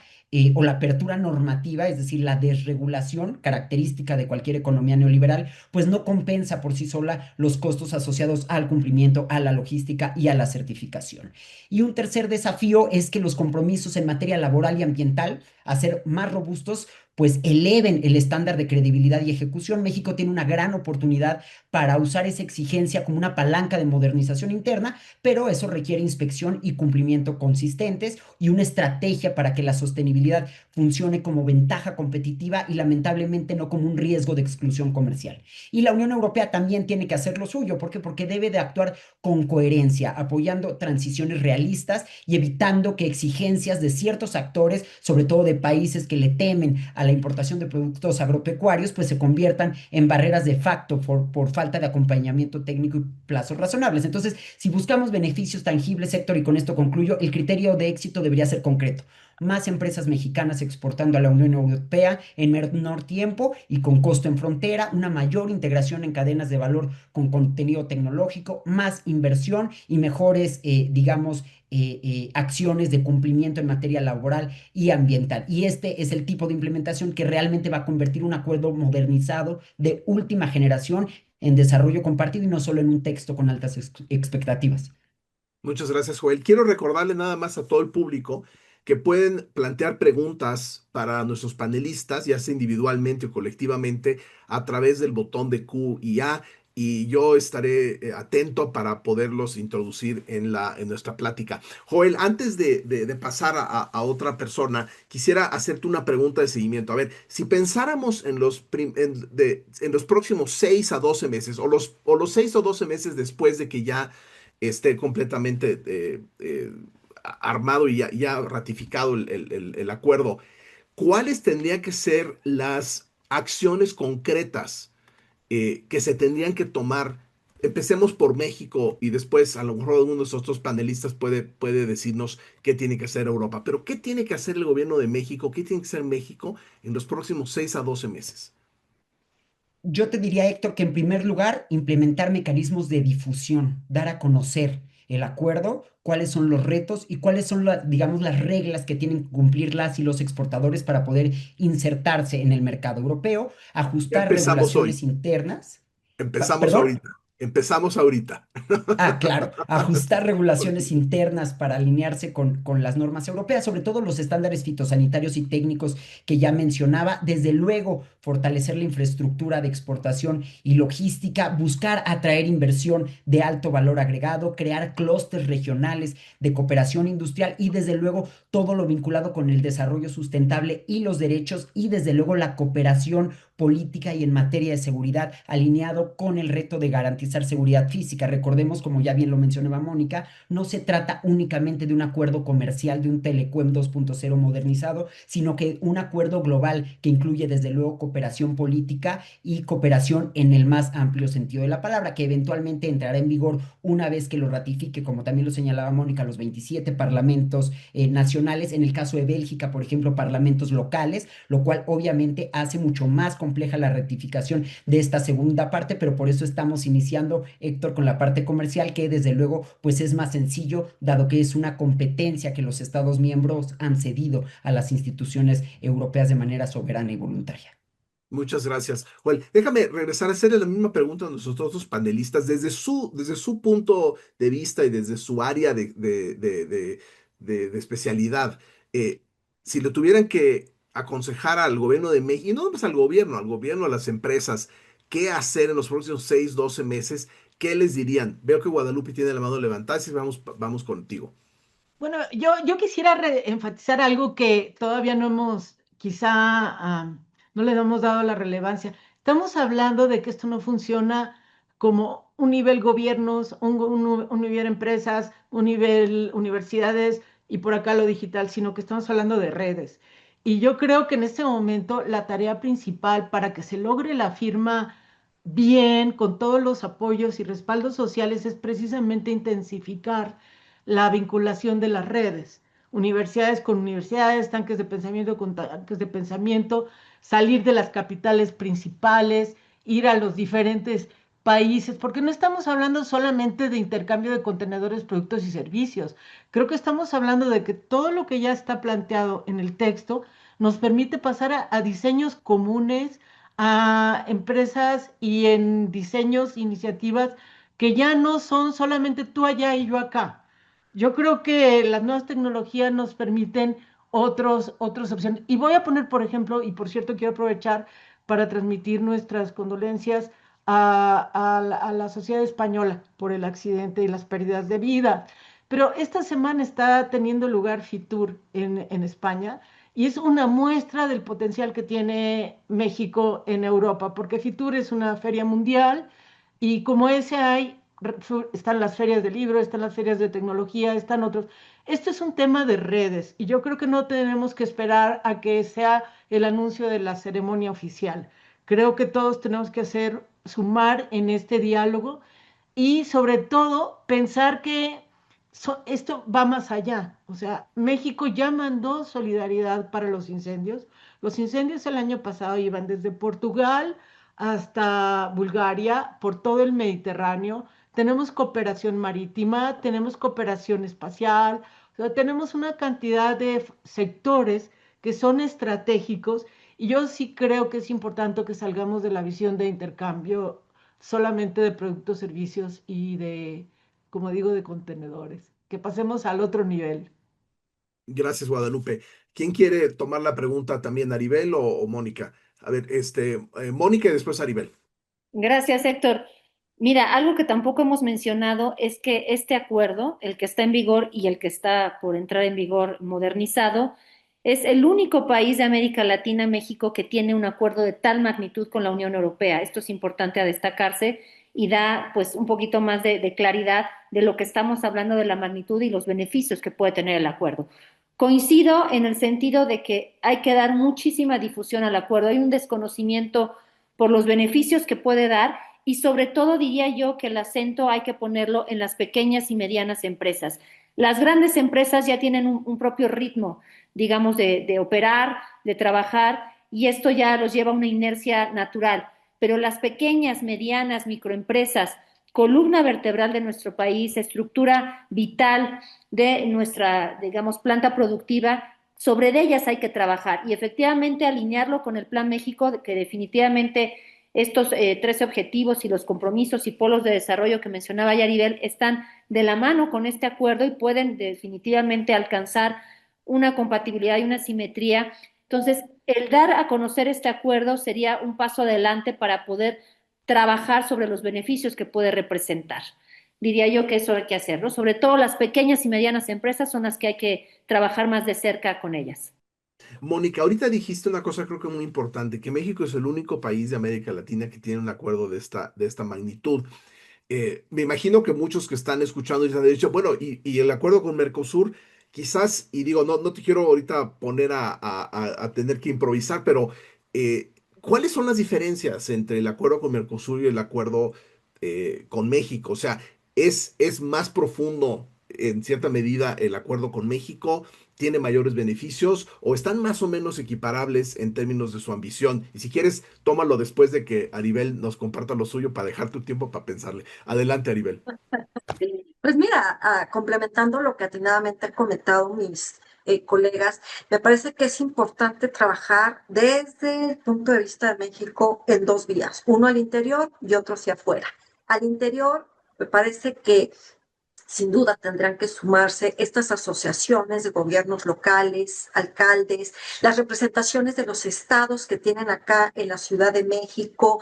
o la apertura normativa, es decir, la desregulación característica de cualquier economía neoliberal, pues no compensa por sí sola los costos asociados al cumplimiento, a la logística y a la certificación. Y un tercer desafío es que los compromisos en materia laboral y ambiental, a ser más robustos, pues eleven el estándar de credibilidad y ejecución. México tiene una gran oportunidad para usar esa exigencia como una palanca de modernización interna, pero eso requiere inspección y cumplimiento consistentes y una estrategia para que la sostenibilidad funcione como ventaja competitiva y lamentablemente no como un riesgo de exclusión comercial. Y la Unión Europea también tiene que hacer lo suyo. ¿Por qué? Porque debe de actuar con coherencia, apoyando transiciones realistas y evitando que exigencias de ciertos actores, sobre todo de países que le temen a la importación de productos agropecuarios, pues se conviertan en barreras de facto por falta de acompañamiento técnico y plazos razonables. Entonces, si buscamos beneficios tangibles, sector, y con esto concluyo, el criterio de éxito debería ser concreto: más empresas mexicanas exportando a la Unión Europea en menor tiempo y con costo en frontera, una mayor integración en cadenas de valor con contenido tecnológico, más inversión y mejores, digamos, acciones de cumplimiento en materia laboral y ambiental. Y este es el tipo de implementación que realmente va a convertir un acuerdo modernizado de última generación en desarrollo compartido y no solo en un texto con altas expectativas. Muchas gracias, Joel. Quiero recordarle nada más a todo el público que pueden plantear preguntas para nuestros panelistas, ya sea individualmente o colectivamente, a través del botón de Q y A, y yo estaré atento para poderlos introducir en nuestra plática. Joel, antes de pasar a otra persona, quisiera hacerte una pregunta de seguimiento. A ver, si pensáramos en los próximos 6 a 12 meses, o los 6 o 12 meses después de que ya esté completamente armado y ya ratificado el acuerdo, ¿cuáles tendrían que ser las acciones concretas que se tendrían que tomar? Empecemos por México y después a lo mejor alguno de los otros panelistas puede decirnos qué tiene que hacer Europa. Pero ¿qué tiene que hacer el gobierno de México? ¿Qué tiene que hacer México en los próximos 6 a 12 meses? Yo te diría, Héctor, que en primer lugar, implementar mecanismos de difusión, dar a conocer el acuerdo, cuáles son los retos y cuáles son, digamos, las reglas que tienen que cumplir las y los exportadores para poder insertarse en el mercado europeo, Ya ajustar empezamos hoy, regulaciones internas. empezamos ¿Perdón? ahorita, empezamos ahorita. Ah, claro, ajustar regulaciones internas para alinearse con las normas europeas, sobre todo los estándares fitosanitarios y técnicos que ya mencionaba. Desde luego, fortalecer la infraestructura de exportación y logística, buscar atraer inversión de alto valor agregado, crear clústeres regionales de cooperación industrial y desde luego todo lo vinculado con el desarrollo sustentable y los derechos y desde luego la cooperación política y en materia de seguridad, alineado con el reto de garantizar seguridad física. Recordemos, como ya bien lo mencionaba Mónica, no se trata únicamente de un acuerdo comercial, de un Telecuem 2.0 modernizado, sino que un acuerdo global que incluye desde luego cooperación política y cooperación en el más amplio sentido de la palabra, que eventualmente entrará en vigor una vez que lo ratifique, como también lo señalaba Mónica, los 27 parlamentos nacionales, en el caso de Bélgica, por ejemplo, parlamentos locales, lo cual obviamente hace mucho más compleja la rectificación de esta segunda parte, pero por eso estamos iniciando, Héctor, con la parte comercial, que desde luego pues es más sencillo, dado que es una competencia que los Estados miembros han cedido a las instituciones europeas de manera soberana y voluntaria. Muchas gracias. Joel, déjame regresar a hacerle la misma pregunta a nuestros otros panelistas desde su punto de vista y desde su área de especialidad. Eh, si le tuvieran que aconsejar al gobierno de México, y no más al gobierno, a las empresas, qué hacer en los próximos 6, 12 meses, ¿qué les dirían? Veo que Guadalupe tiene la mano levantada, así vamos contigo. Bueno, yo quisiera enfatizar algo que todavía no hemos, quizá, no le hemos dado la relevancia. Estamos hablando de que esto no funciona como un nivel gobiernos, un nivel empresas, un nivel universidades y por acá lo digital, sino que estamos hablando de redes. Y yo creo que en este momento la tarea principal para que se logre la firma bien, con todos los apoyos y respaldos sociales, es precisamente intensificar la vinculación de las redes, universidades con universidades, tanques de pensamiento con tanques de pensamiento, salir de las capitales principales, ir a los diferentes países, porque no estamos hablando solamente de intercambio de contenedores, productos y servicios. Creo que estamos hablando de que todo lo que ya está planteado en el texto nos permite pasar a diseños comunes, a empresas y en diseños, iniciativas que ya no son solamente tú allá y yo acá. Yo creo que las nuevas tecnologías nos permiten otras opciones. Y voy a poner, por ejemplo, y por cierto, quiero aprovechar para transmitir nuestras condolencias a la sociedad española por el accidente y las pérdidas de vida. Pero esta semana está teniendo lugar Fitur en España y es una muestra del potencial que tiene México en Europa, porque Fitur es una feria mundial y como ese hay están las ferias de libros, están las ferias de tecnología, están otros. Esto es un tema de redes y yo creo que no tenemos que esperar a que sea el anuncio de la ceremonia oficial. Creo que todos tenemos que hacer, sumar en este diálogo y sobre todo pensar que esto va más allá. O sea, México ya mandó solidaridad para los incendios. Los incendios el año pasado iban desde Portugal hasta Bulgaria, por todo el Mediterráneo. Tenemos cooperación marítima, tenemos cooperación espacial, o sea, tenemos una cantidad de sectores que son estratégicos y yo sí creo que es importante que salgamos de la visión de intercambio solamente de productos, servicios y de, como digo, de contenedores, que pasemos al otro nivel. Gracias, Guadalupe. ¿Quién quiere tomar la pregunta también, Aribel o Mónica? A ver, Mónica y después Aribel. Gracias, Héctor. Mira, algo que tampoco hemos mencionado es que este acuerdo, el que está en vigor y el que está por entrar en vigor modernizado, es el único país de América Latina, México, que tiene un acuerdo de tal magnitud con la Unión Europea. Esto es importante a destacarse y da pues un poquito más de claridad de lo que estamos hablando de la magnitud y los beneficios que puede tener el acuerdo. Coincido en el sentido de que hay que dar muchísima difusión al acuerdo. Hay un desconocimiento por los beneficios que puede dar y sobre todo diría yo que el acento hay que ponerlo en las pequeñas y medianas empresas. Las grandes empresas ya tienen un propio ritmo, digamos, de operar, de trabajar, y esto ya los lleva a una inercia natural. pero las pequeñas, medianas, microempresas, columna vertebral de nuestro país, estructura vital de nuestra, digamos, planta productiva, sobre ellas hay que trabajar y efectivamente alinearlo con el Plan México, que definitivamente estos 13 objetivos y los compromisos y polos de desarrollo que mencionaba Yaribel están de la mano con este acuerdo y pueden definitivamente alcanzar una compatibilidad y una simetría. Entonces, el dar a conocer este acuerdo sería un paso adelante para poder trabajar sobre los beneficios que puede representar. Diría yo que eso hay que hacerlo. Sobre todo las pequeñas y medianas empresas son las que hay que trabajar más de cerca con ellas. Mónica, ahorita dijiste una cosa creo que muy importante, que México es el único país de América Latina que tiene un acuerdo de esta magnitud. Me imagino que muchos que están escuchando y se han dicho, bueno, y el acuerdo con Mercosur, quizás, y digo, no te quiero ahorita poner a tener que improvisar, pero ¿cuáles son las diferencias entre el acuerdo con Mercosur y el acuerdo con México? O sea, es más profundo en cierta medida el acuerdo con México? ¿Tiene mayores beneficios o están más o menos equiparables en términos de su ambición? Y si quieres, tómalo después de que Aribel nos comparta lo suyo para dejarte un tiempo para pensarle. Adelante, Aribel. Pues mira, complementando lo que atinadamente han comentado mis colegas, me parece que es importante trabajar desde el punto de vista de México en dos vías, uno al interior y otro hacia afuera. Al interior, me parece que sin duda tendrán que sumarse estas asociaciones de gobiernos locales, alcaldes, las representaciones de los estados que tienen acá en la Ciudad de México,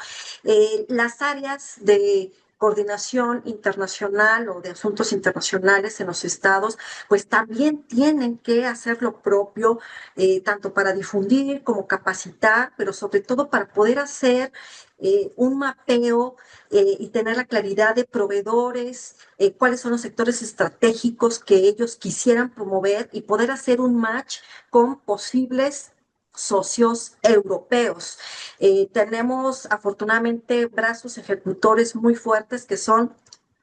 las áreas de coordinación internacional o de asuntos internacionales en los estados, pues también tienen que hacer lo propio, tanto para difundir como capacitar, pero sobre todo para poder hacer un mapeo y tener la claridad de proveedores, cuáles son los sectores estratégicos que ellos quisieran promover y poder hacer un match con posibles socios europeos. Tenemos afortunadamente brazos ejecutores muy fuertes que son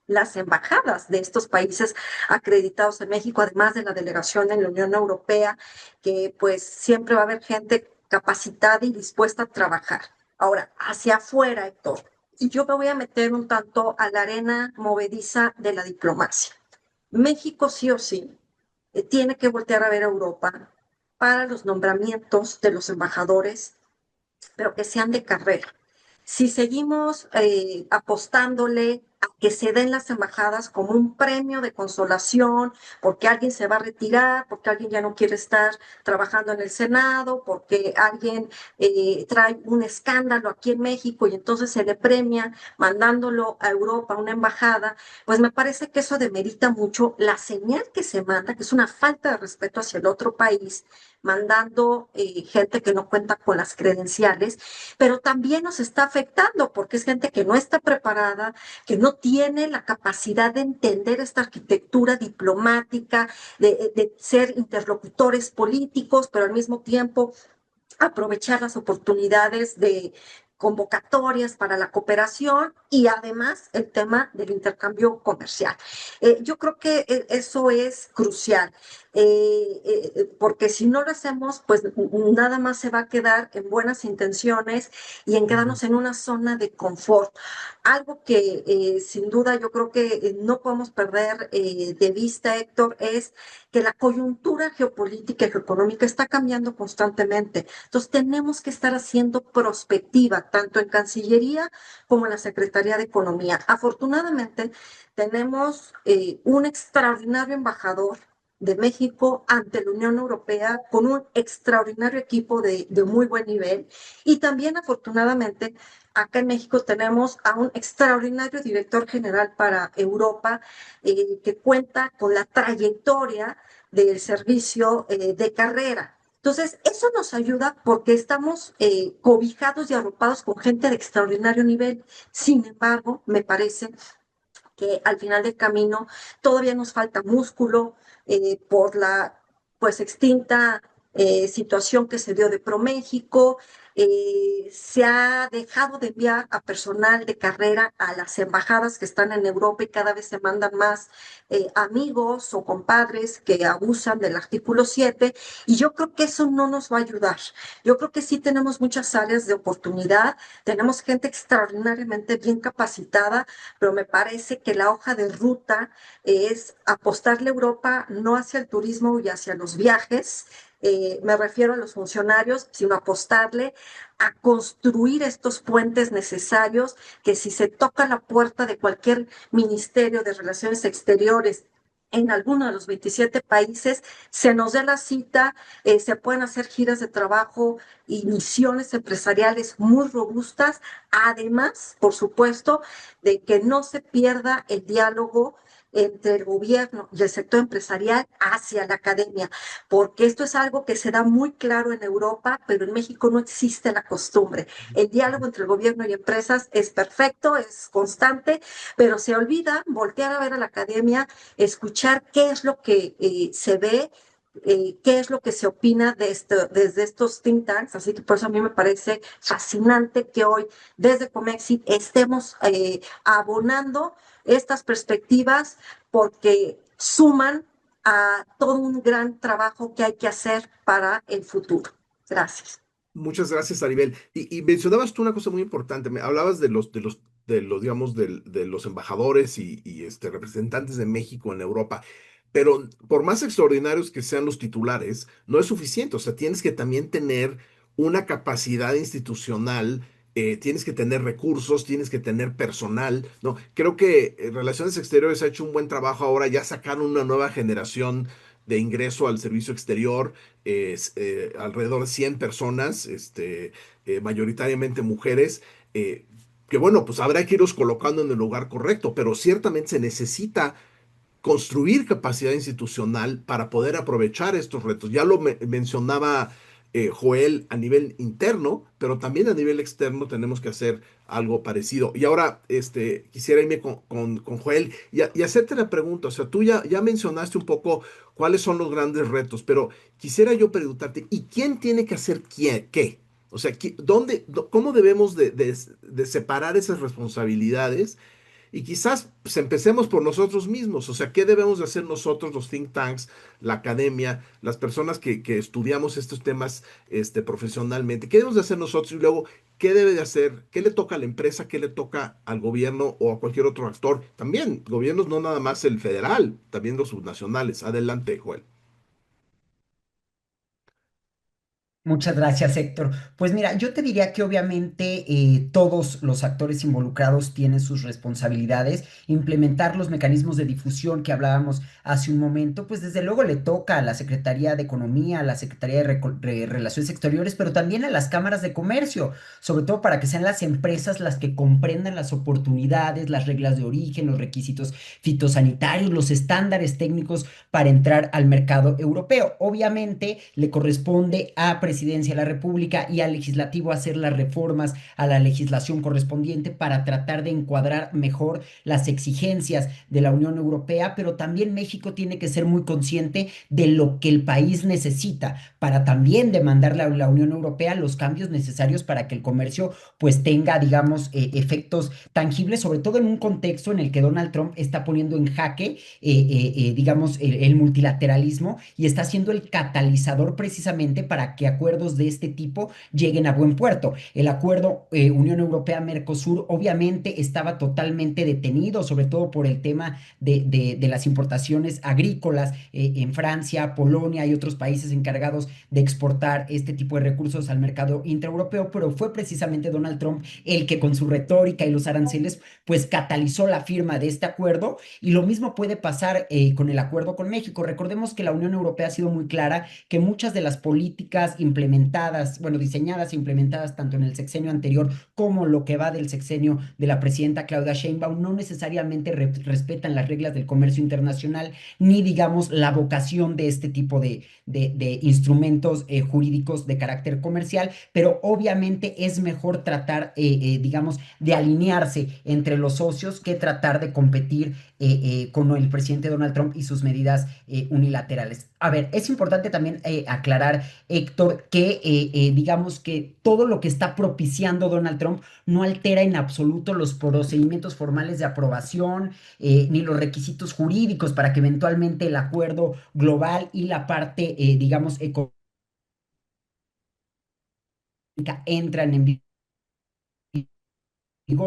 las embajadas de estos países acreditados en México, además de la delegación en la Unión Europea, que pues siempre va a haber gente capacitada y dispuesta a trabajar. Ahora, hacia afuera, Héctor, y yo me voy a meter un tanto a la arena movediza de la diplomacia. México sí o sí tiene que voltear a ver a Europa para los nombramientos de los embajadores, pero que sean de carrera. Si seguimos apostándole a que se den las embajadas como un premio de consolación, porque alguien se va a retirar, porque alguien ya no quiere estar trabajando en el Senado, porque alguien trae un escándalo aquí en México y entonces se le premia mandándolo a Europa, a una embajada, pues me parece que eso demerita mucho la señal que se manda, que es una falta de respeto hacia el otro país, mandando gente que no cuenta con las credenciales, pero también nos está afectando porque es gente que no está preparada, que no tiene la capacidad de entender esta arquitectura diplomática, de ser interlocutores políticos, pero al mismo tiempo aprovechar las oportunidades de convocatorias para la cooperación y además el tema del intercambio comercial. Yo creo que eso es crucial, porque si no lo hacemos, pues nada más se va a quedar en buenas intenciones y en Ujú. quedarnos en una zona de confort. Algo que sin duda yo creo que no podemos perder de vista, Héctor, es que la coyuntura geopolítica y geoeconómica está cambiando constantemente. Entonces tenemos que estar haciendo prospectiva, tanto en Cancillería como en la Secretaría de Economía. Afortunadamente, tenemos un extraordinario embajador de México ante la Unión Europea con un extraordinario equipo de muy buen nivel. Y también, afortunadamente, acá en México tenemos a un extraordinario director general para Europa que cuenta con la trayectoria del servicio de carrera. Entonces, eso nos ayuda porque estamos cobijados y arropados con gente de extraordinario nivel. Sin embargo, me parece que al final del camino todavía nos falta músculo por la pues extinta situación que se dio de ProMéxico, Se ha dejado de enviar a personal de carrera a las embajadas que están en Europa y cada vez se mandan más amigos o compadres que abusan del artículo 7 y yo creo que eso no nos va a ayudar. Yo creo que sí tenemos muchas áreas de oportunidad, tenemos gente extraordinariamente bien capacitada, pero me parece que la hoja de ruta es apostarle a Europa no hacia el turismo y hacia los viajes, me refiero a los funcionarios, sino apostarle a construir estos puentes necesarios que si se toca la puerta de cualquier ministerio de Relaciones Exteriores en alguno de los 27 países, se nos dé la cita, se pueden hacer giras de trabajo y misiones empresariales muy robustas, además, por supuesto, de que no se pierda el diálogo entre el gobierno y el sector empresarial hacia la academia, porque esto es algo que se da muy claro en Europa, pero en México no existe la costumbre. El diálogo entre el gobierno y empresas es perfecto, es constante, pero se olvida voltear a ver a la academia, escuchar qué es lo que se ve, qué es lo que se opina de desde estos think tanks. Así que por eso a mí me parece fascinante que hoy desde Comexi estemos abonando estas perspectivas porque suman a todo un gran trabajo que hay que hacer para el futuro. Gracias. Muchas gracias, Aribel. Y mencionabas tú una cosa muy importante. Me hablabas digamos, de los embajadores y representantes de México en Europa. Pero por más extraordinarios que sean los titulares, no es suficiente. O sea, tienes que también tener una capacidad institucional, tienes que tener recursos, tienes que tener personal, ¿no? Creo que Relaciones Exteriores ha hecho un buen trabajo ahora, ya sacaron una nueva generación de ingreso al servicio exterior, alrededor de 100 personas, mayoritariamente mujeres, que bueno, pues habrá que irlos colocando en el lugar correcto, pero ciertamente se necesita construir capacidad institucional para poder aprovechar estos retos. Ya lo mencionaba Joel a nivel interno, pero también a nivel externo tenemos que hacer algo parecido. Y ahora quisiera irme con Joel y hacerte la pregunta, o sea, tú ya mencionaste un poco cuáles son los grandes retos, pero quisiera yo preguntarte, ¿y quién tiene que hacer qué? O sea, ¿cómo debemos de separar esas responsabilidades? Y quizás pues, empecemos por nosotros mismos, o sea, ¿qué debemos de hacer nosotros, los think tanks, la academia, las personas que estudiamos estos temas profesionalmente? ¿Qué debemos de hacer nosotros? Y luego, ¿qué debe de hacer? ¿Qué le toca a la empresa? ¿Qué le toca al gobierno o a cualquier otro actor? También, gobiernos no nada más el federal, también los subnacionales. Adelante, Joel. Muchas gracias, Héctor. Pues mira, yo te diría que obviamente todos los actores involucrados tienen sus responsabilidades. Implementar los mecanismos de difusión que hablábamos hace un momento, pues desde luego le toca a la Secretaría de Economía, a la Secretaría de Relaciones Exteriores, pero también a las cámaras de comercio, sobre todo para que sean las empresas las que comprendan las oportunidades, las reglas de origen, los requisitos fitosanitarios, los estándares técnicos para entrar al mercado europeo. Obviamente le corresponde a Presidencia de la República y al Legislativo hacer las reformas a la legislación correspondiente para tratar de encuadrar mejor las exigencias de la Unión Europea, pero también México tiene que ser muy consciente de lo que el país necesita para también demandarle a la Unión Europea los cambios necesarios para que el comercio pues tenga, digamos, efectos tangibles, sobre todo en un contexto en el que Donald Trump está poniendo en jaque, digamos, el multilateralismo y está siendo el catalizador precisamente para que acuerdos de este tipo lleguen a buen puerto. El acuerdo Unión Europea-Mercosur obviamente estaba totalmente detenido, sobre todo por el tema de las importaciones agrícolas en Francia, Polonia y otros países encargados de exportar este tipo de recursos al mercado intraeuropeo, pero fue precisamente Donald Trump el que con su retórica y los aranceles pues catalizó la firma de este acuerdo y lo mismo puede pasar con el acuerdo con México. Recordemos que la Unión Europea ha sido muy clara que muchas de las políticas implementadas, bueno, diseñadas e implementadas tanto en el sexenio anterior como lo que va del sexenio de la presidenta Claudia Sheinbaum no necesariamente respetan las reglas del comercio internacional ni, digamos, la vocación de este tipo de instrumentos jurídicos de carácter comercial, pero obviamente es mejor tratar, digamos, de alinearse entre los socios que tratar de competir con el presidente Donald Trump y sus medidas unilaterales. A ver, es importante también aclarar, Héctor, que digamos que todo lo que está propiciando Donald Trump no altera en absoluto los procedimientos formales de aprobación, ni los requisitos jurídicos para que eventualmente el acuerdo global y la parte, digamos, económica entran en vigor.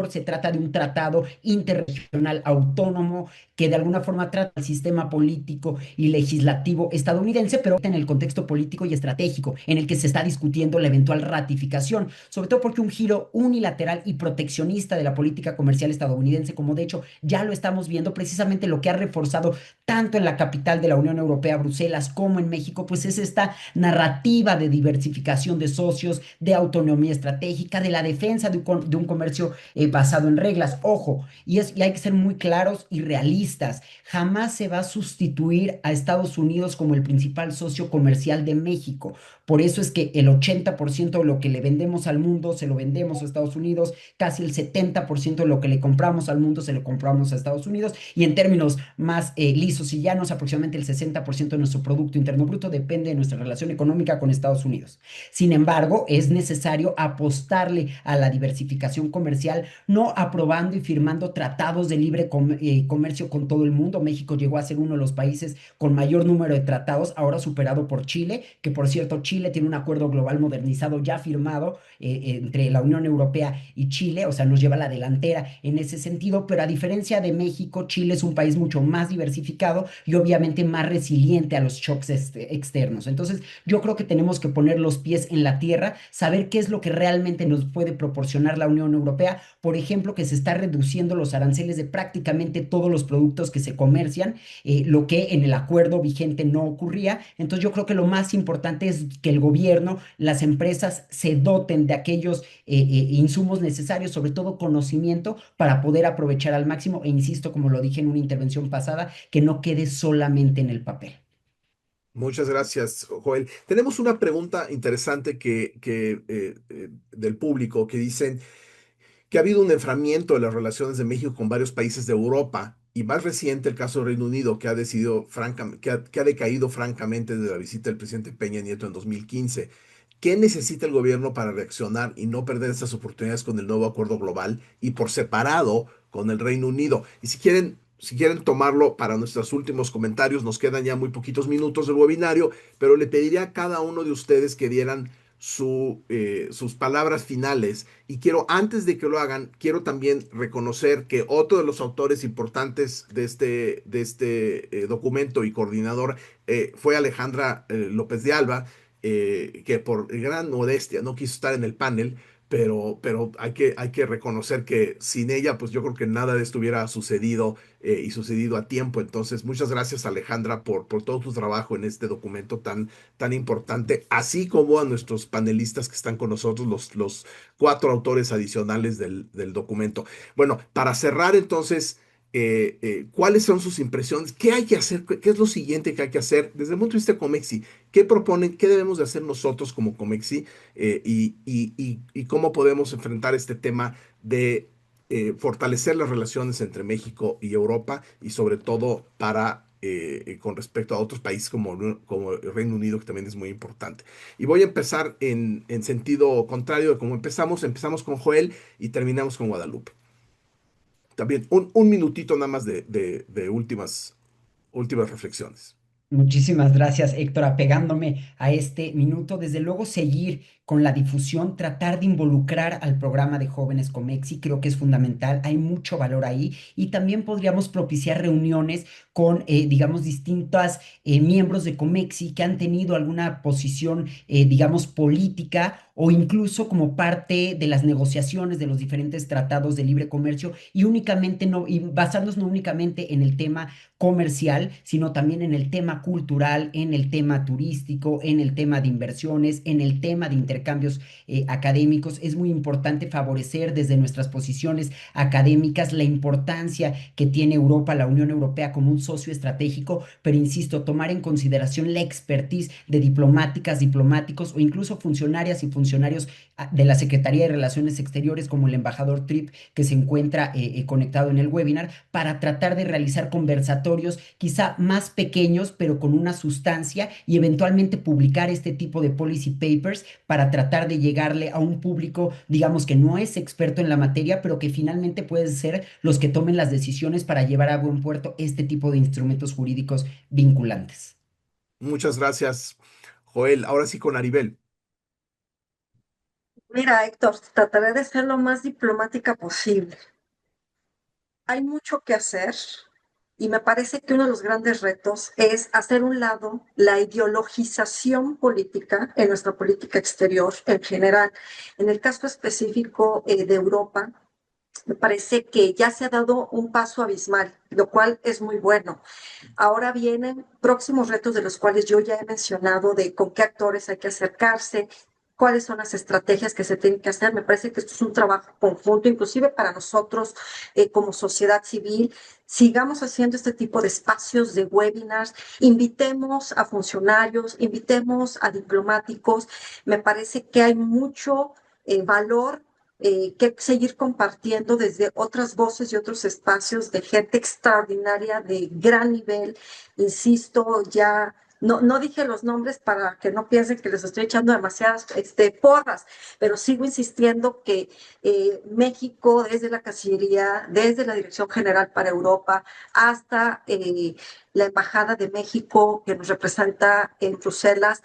Se trata de un tratado interregional autónomo que de alguna forma trata el sistema político y legislativo estadounidense, pero en el contexto político y estratégico en el que se está discutiendo la eventual ratificación, sobre todo porque un giro unilateral y proteccionista de la política comercial estadounidense, como de hecho ya lo estamos viendo, precisamente lo que ha reforzado tanto en la capital de la Unión Europea, Bruselas, como en México, pues es esta narrativa de diversificación de socios, de autonomía estratégica, de la defensa de un comercio basado en reglas. Ojo, y hay que ser muy claros y realistas. Jamás se va a sustituir a Estados Unidos como el principal socio comercial de México. Por eso es que el 80% de lo que le vendemos al mundo se lo vendemos a Estados Unidos, casi el 70% de lo que le compramos al mundo se lo compramos a Estados Unidos, y en términos más lisos y llanos, aproximadamente el 60% de nuestro Producto Interno Bruto depende de nuestra relación económica con Estados Unidos. Sin embargo, es necesario apostarle a la diversificación comercial, no aprobando y firmando tratados de libre comercio con todo el mundo. México llegó a ser uno de los países con mayor número de tratados, ahora superado por Chile, que por cierto Chile tiene un acuerdo global modernizado ya firmado entre la Unión Europea y Chile, o sea, nos lleva a la delantera en ese sentido, pero a diferencia de México, Chile es un país mucho más diversificado y obviamente más resiliente a los shocks externos. Entonces, yo creo que tenemos que poner los pies en la tierra, saber qué es lo que realmente nos puede proporcionar la Unión Europea. Por ejemplo, que se está reduciendo los aranceles de prácticamente todos los productos que se comercian, lo que en el acuerdo vigente no ocurría. Entonces yo creo que lo más importante es que el gobierno, las empresas se doten de aquellos insumos necesarios, sobre todo conocimiento, para poder aprovechar al máximo. E insisto, como lo dije en una intervención pasada, que no quede solamente en el papel. Muchas gracias, Joel. Tenemos una pregunta interesante del público que dicen que ha habido un enfriamiento de las relaciones de México con varios países de Europa y más reciente el caso del Reino Unido que ha decidido que ha decaído francamente desde la visita del presidente Peña Nieto en 2015. ¿Qué necesita el gobierno para reaccionar y no perder estas oportunidades con el nuevo acuerdo global y por separado con el Reino Unido? Y si quieren tomarlo para nuestros últimos comentarios, nos quedan ya muy poquitos minutos del webinario, pero le pediría a cada uno de ustedes que dieran sus palabras finales. Y quiero, antes de que lo hagan, quiero también reconocer que otro de los autores importantes de este documento y coordinador fue Alejandra López de Alba, que por gran modestia no quiso estar en el panel, pero hay que reconocer que sin ella, pues yo creo que nada de esto hubiera sucedido y sucedido a tiempo. Entonces, muchas gracias, Alejandra, por todo tu trabajo en este documento tan importante, así como a nuestros panelistas que están con nosotros, los cuatro autores adicionales del documento. Bueno, para cerrar entonces, ¿cuáles son sus impresiones? ¿Qué hay que hacer? ¿Qué es lo siguiente que hay que hacer desde el punto de vista de Comexi? ¿Qué proponen? ¿Qué debemos de hacer nosotros como Comexi? Y cómo podemos enfrentar este tema de fortalecer las relaciones entre México y Europa y sobre todo con respecto a otros países como el Reino Unido, que también es muy importante. Y voy a empezar en sentido contrario de cómo empezamos. Empezamos con Joel y terminamos con Guadalupe. También un minutito nada más de últimas reflexiones. Muchísimas gracias, Héctor, apegándome a este minuto. Desde luego, seguir con la difusión, tratar de involucrar al programa de jóvenes Comexi, creo que es fundamental. Hay mucho valor ahí y también podríamos propiciar reuniones con, digamos, distintos miembros de Comexi que han tenido alguna posición, digamos, política o incluso como parte de las negociaciones de los diferentes tratados de libre comercio y únicamente no, y basarnos no únicamente en el tema comercial, sino también en el tema cultural, en el tema turístico, en el tema de inversiones, en el tema de intercambios académicos. Es muy importante favorecer desde nuestras posiciones académicas la importancia que tiene Europa, la Unión Europea como un socio estratégico, pero insisto, tomar en consideración la expertise de diplomáticas, diplomáticos o incluso funcionarias y funcionarios de la Secretaría de Relaciones Exteriores como el embajador Tripp que se encuentra conectado en el webinar para tratar de realizar conversatorios quizá más pequeños, pero con una sustancia y eventualmente publicar este tipo de policy papers para tratar de llegarle a un público, digamos, que no es experto en la materia, pero que finalmente pueden ser los que tomen las decisiones para llevar a buen puerto este tipo de instrumentos jurídicos vinculantes. Muchas gracias, Joel. Ahora sí con Aribel. Mira, Héctor, trataré de ser lo más diplomática posible. Hay mucho que hacer y me parece que uno de los grandes retos es hacer un lado la ideologización política en nuestra política exterior en general. En el caso específico de Europa, me parece que ya se ha dado un paso abismal, lo cual es muy bueno. Ahora vienen próximos retos de los cuales yo ya he mencionado, de con qué actores hay que acercarse, cuáles son las estrategias que se tienen que hacer. Me parece que esto es un trabajo conjunto, inclusive para nosotros como sociedad civil. Sigamos haciendo este tipo de espacios de webinars, invitemos a funcionarios, invitemos a diplomáticos. Me parece que hay mucho valor que seguir compartiendo desde otras voces y otros espacios de gente extraordinaria, de gran nivel. Insisto, ya no dije los nombres para que no piensen que les estoy echando demasiadas porras, pero sigo insistiendo que México, desde la Cancillería, desde la Dirección General para Europa, hasta la Embajada de México que nos representa en Bruselas,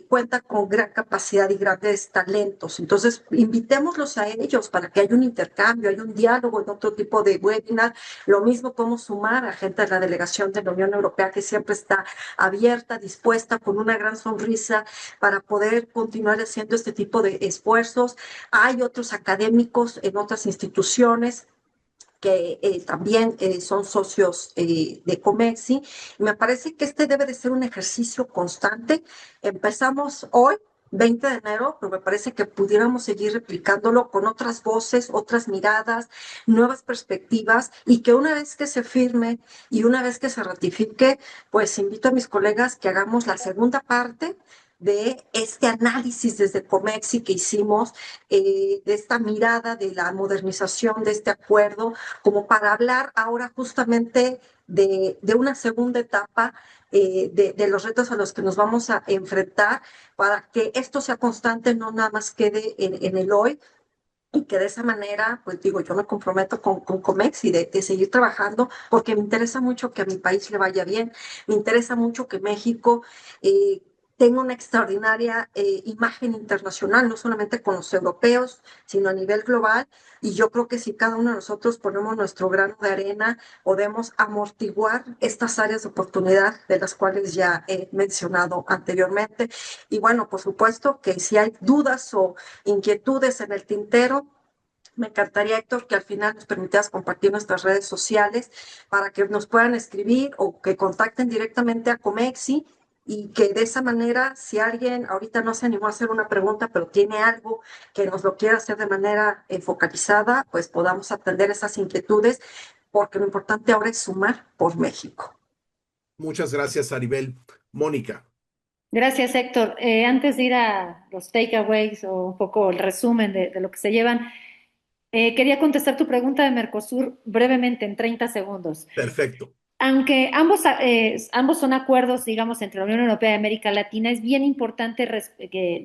cuenta con gran capacidad y grandes talentos. Entonces, invitémoslos a ellos para que haya un intercambio, haya un diálogo en otro tipo de webinar. Lo mismo podemos sumar a gente de la delegación de la Unión Europea que siempre está abierta, dispuesta, con una gran sonrisa para poder continuar haciendo este tipo de esfuerzos. Hay otros académicos en otras instituciones que también son socios de Comexi. Me parece que este debe de ser un ejercicio constante. Empezamos hoy, 20 de enero, pero me parece que pudiéramos seguir replicándolo con otras voces, otras miradas, nuevas perspectivas, y que una vez que se firme y una vez que se ratifique, pues invito a mis colegas que hagamos la segunda parte de este análisis desde Comexi que hicimos, de esta mirada de la modernización de este acuerdo, como para hablar ahora justamente de una segunda etapa, de los retos a los que nos vamos a enfrentar, para que esto sea constante, no nada más quede en el hoy, y que de esa manera, pues digo, yo me comprometo con Comex y de seguir trabajando, porque me interesa mucho que a mi país le vaya bien, me interesa mucho que México tenga una extraordinaria imagen internacional, no solamente con los europeos, sino a nivel global. Y yo creo que si cada uno de nosotros ponemos nuestro grano de arena, podemos amortiguar estas áreas de oportunidad de las cuales ya he mencionado anteriormente. Y bueno, por supuesto que si hay dudas o inquietudes en el tintero, me encantaría, Héctor, que al final nos permitieras compartir nuestras redes sociales para que nos puedan escribir o que contacten directamente a Comexi, y que de esa manera, si alguien ahorita no se animó a hacer una pregunta, pero tiene algo que nos lo quiera hacer de manera focalizada, pues podamos atender esas inquietudes, porque lo importante ahora es sumar por México. Muchas gracias, Aribel. Mónica. Gracias, Héctor. Antes de ir a los takeaways o un poco el resumen de lo que se llevan, quería contestar tu pregunta de Mercosur brevemente en 30 segundos. Perfecto. Aunque ambos son acuerdos, digamos, entre la Unión Europea y América Latina, es bien importante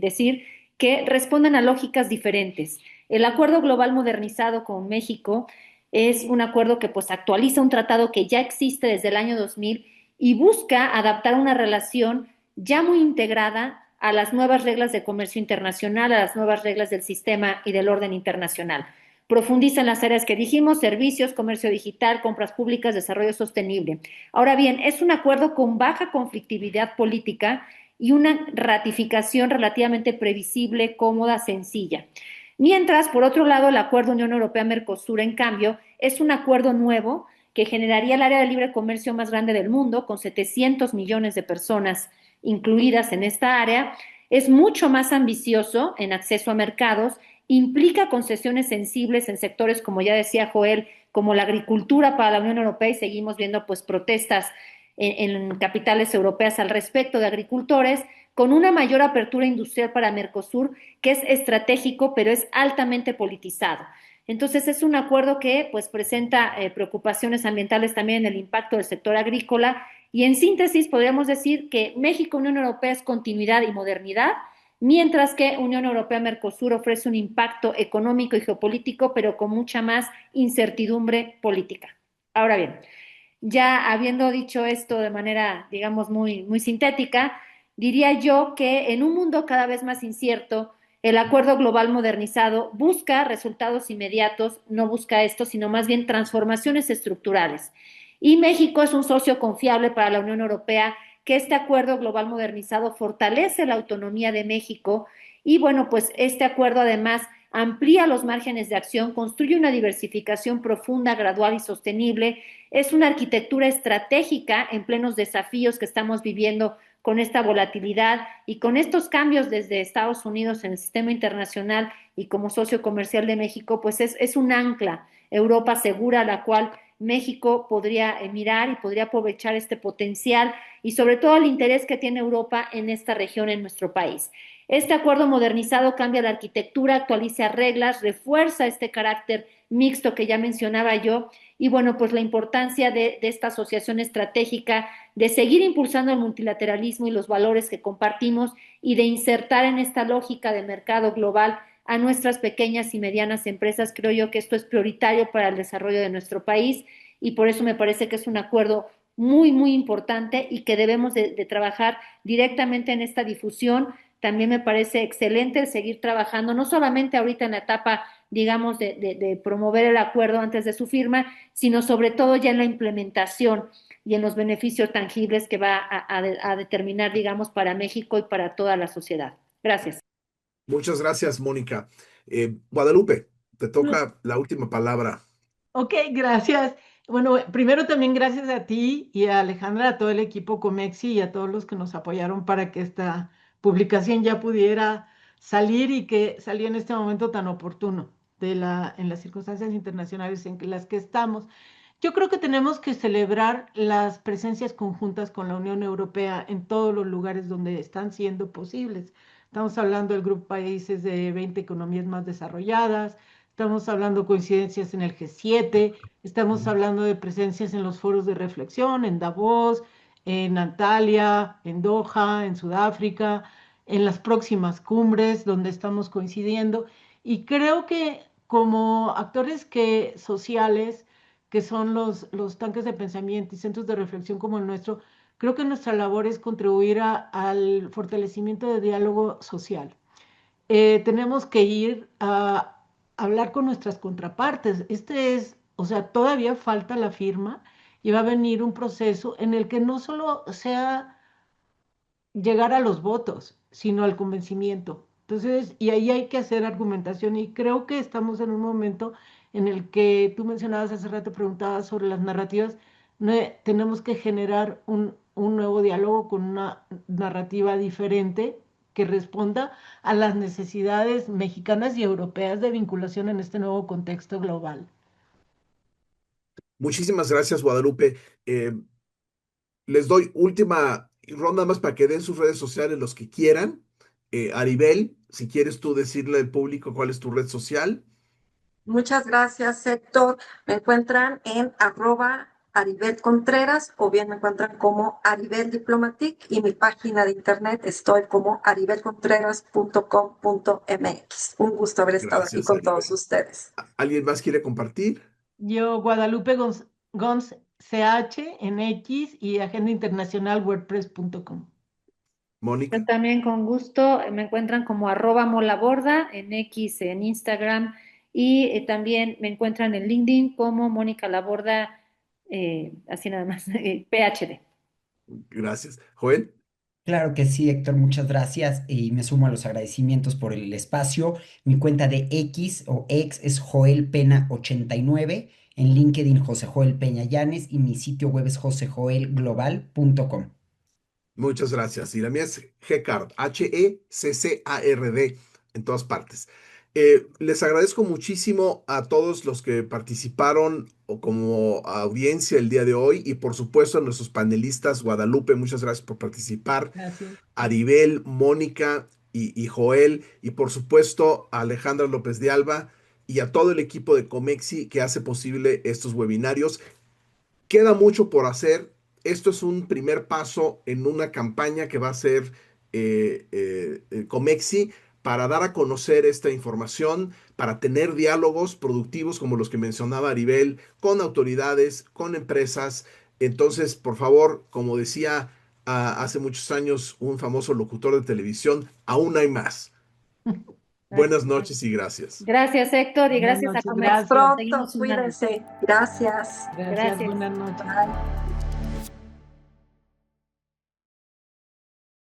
decir que responden a lógicas diferentes. El acuerdo global modernizado con México es un acuerdo que pues actualiza un tratado que ya existe desde el año 2000 y busca adaptar una relación ya muy integrada a las nuevas reglas de comercio internacional, a las nuevas reglas del sistema y del orden internacional. Profundiza en las áreas que dijimos: servicios, comercio digital, compras públicas, desarrollo sostenible. Ahora bien, es un acuerdo con baja conflictividad política y una ratificación relativamente previsible, cómoda, sencilla. Mientras, por otro lado, el acuerdo Unión Europea-Mercosur, en cambio, es un acuerdo nuevo que generaría el área de libre comercio más grande del mundo, con 700 millones de personas incluidas en esta área. Es mucho más ambicioso en acceso a mercados, implica concesiones sensibles en sectores, como ya decía Joel, como la agricultura para la Unión Europea, y seguimos viendo pues protestas en capitales europeas al respecto de agricultores, con una mayor apertura industrial para Mercosur, que es estratégico, pero es altamente politizado. Entonces es un acuerdo que pues presenta preocupaciones ambientales también en el impacto del sector agrícola Y en síntesis, podríamos decir que México-Unión Europea es continuidad y modernidad, mientras que Unión Europea-Mercosur ofrece un impacto económico y geopolítico, pero con mucha más incertidumbre política. Ahora bien, ya habiendo dicho esto de manera, digamos, muy sintética, diría yo que en un mundo cada vez más incierto, el acuerdo global modernizado busca resultados inmediatos, no busca esto, sino más bien transformaciones estructurales. Y México es un socio confiable para la Unión Europea, que este acuerdo global modernizado fortalece la autonomía de México y bueno, pues este acuerdo además amplía los márgenes de acción, construye una diversificación profunda, gradual y sostenible, es una arquitectura estratégica en plenos desafíos que estamos viviendo con esta volatilidad y con estos cambios desde Estados Unidos en el sistema internacional y como socio comercial de México, pues es un ancla, Europa segura, a la cual México podría mirar y podría aprovechar este potencial y sobre todo el interés que tiene Europa en esta región, en nuestro país. Este acuerdo modernizado cambia la arquitectura, actualiza reglas, refuerza este carácter mixto que ya mencionaba yo y bueno, pues la importancia de esta asociación estratégica, de seguir impulsando el multilateralismo y los valores que compartimos y de insertar en esta lógica de mercado global a nuestras pequeñas y medianas empresas. Creo yo que esto es prioritario para el desarrollo de nuestro país y por eso me parece que es un acuerdo muy importante y que debemos de trabajar directamente en esta difusión. También me parece excelente el seguir trabajando, no solamente ahorita en la etapa, digamos, de promover el acuerdo antes de su firma, sino sobre todo ya en la implementación y en los beneficios tangibles que va a determinar, digamos, para México y para toda la sociedad. Gracias. Muchas gracias, Mónica. Guadalupe, te toca la última palabra. Ok, gracias. Bueno, primero también gracias a ti y a Alejandra, a todo el equipo Comexi y a todos los que nos apoyaron para que esta publicación ya pudiera salir y que saliera en este momento tan oportuno en las circunstancias internacionales en las que estamos. Yo creo que tenemos que celebrar las presencias conjuntas con la Unión Europea en todos los lugares donde están siendo posibles. Estamos hablando del grupo de países de 20 economías más desarrolladas. Estamos hablando de coincidencias en el G7, estamos hablando de presencias en los foros de reflexión, en Davos, en Antalya, en Doha, en Sudáfrica, en las próximas cumbres donde estamos coincidiendo. Y creo que como actores sociales, que son los tanques de pensamiento y centros de reflexión como el nuestro, creo que nuestra labor es contribuir al fortalecimiento de diálogo social. Tenemos que ir a hablar con nuestras contrapartes. O sea, todavía falta la firma y va a venir un proceso en el que no solo sea llegar a los votos, sino al convencimiento. Entonces, y ahí hay que hacer argumentación y creo que estamos en un momento en el que tú mencionabas hace rato, preguntabas sobre las narrativas, tenemos que generar un nuevo diálogo con una narrativa diferente que responda a las necesidades mexicanas y europeas de vinculación en este nuevo contexto global. Muchísimas gracias, Guadalupe. Eh, Les doy última ronda más para que den sus redes sociales los que quieran. Aribel, si quieres tú decirle al público cuál es tu red social. Muchas gracias, Héctor. Me encuentran en @Aribel Contreras o bien me encuentran como Aribel Diplomatic y mi página de internet estoy como aribelcontreras.com.mx. Un gusto haber estado aquí Gracias, con todos Aribel. ustedes. ¿Alguien más quiere compartir? Yo, Guadalupe Gons CH en X y Agenda Internacional WordPress.com. Yo Mónica. también con gusto me encuentran como @molaborda en X, en Instagram y también me encuentran en LinkedIn como Mónica Laborda, así nada más, PhD. Gracias. Joel. Claro que sí, Héctor, muchas gracias y me sumo a los agradecimientos por el espacio. Mi cuenta de X o X es Joel Pena 89, en LinkedIn José Joel Peña Llanes y mi sitio web es josejoelglobal.com. Muchas gracias. Y la mía es Gcard, Heccard, en todas partes. Les agradezco muchísimo a todos los que participaron o como audiencia el día de hoy y por supuesto a nuestros panelistas. Guadalupe, muchas gracias por participar. Gracias. Aribel, Mónica y Joel y por supuesto a Alejandra López de Alba y a todo el equipo de Comexi que hace posible estos webinarios. Queda mucho por hacer. esto es un primer paso en una campaña que va a hacer Comexi para dar a conocer esta información, para tener diálogos productivos como los que mencionaba Aribel, con autoridades, con empresas. Entonces, por favor, como decía hace muchos años un famoso locutor de televisión, aún hay más. Buenas noches y gracias. Gracias, Héctor, y Buenas gracias a noches, Comex. gracias. Pronto, Seguimos sumando. cuídense. Gracias. Gracias, Gracias. buenas noches. Bye.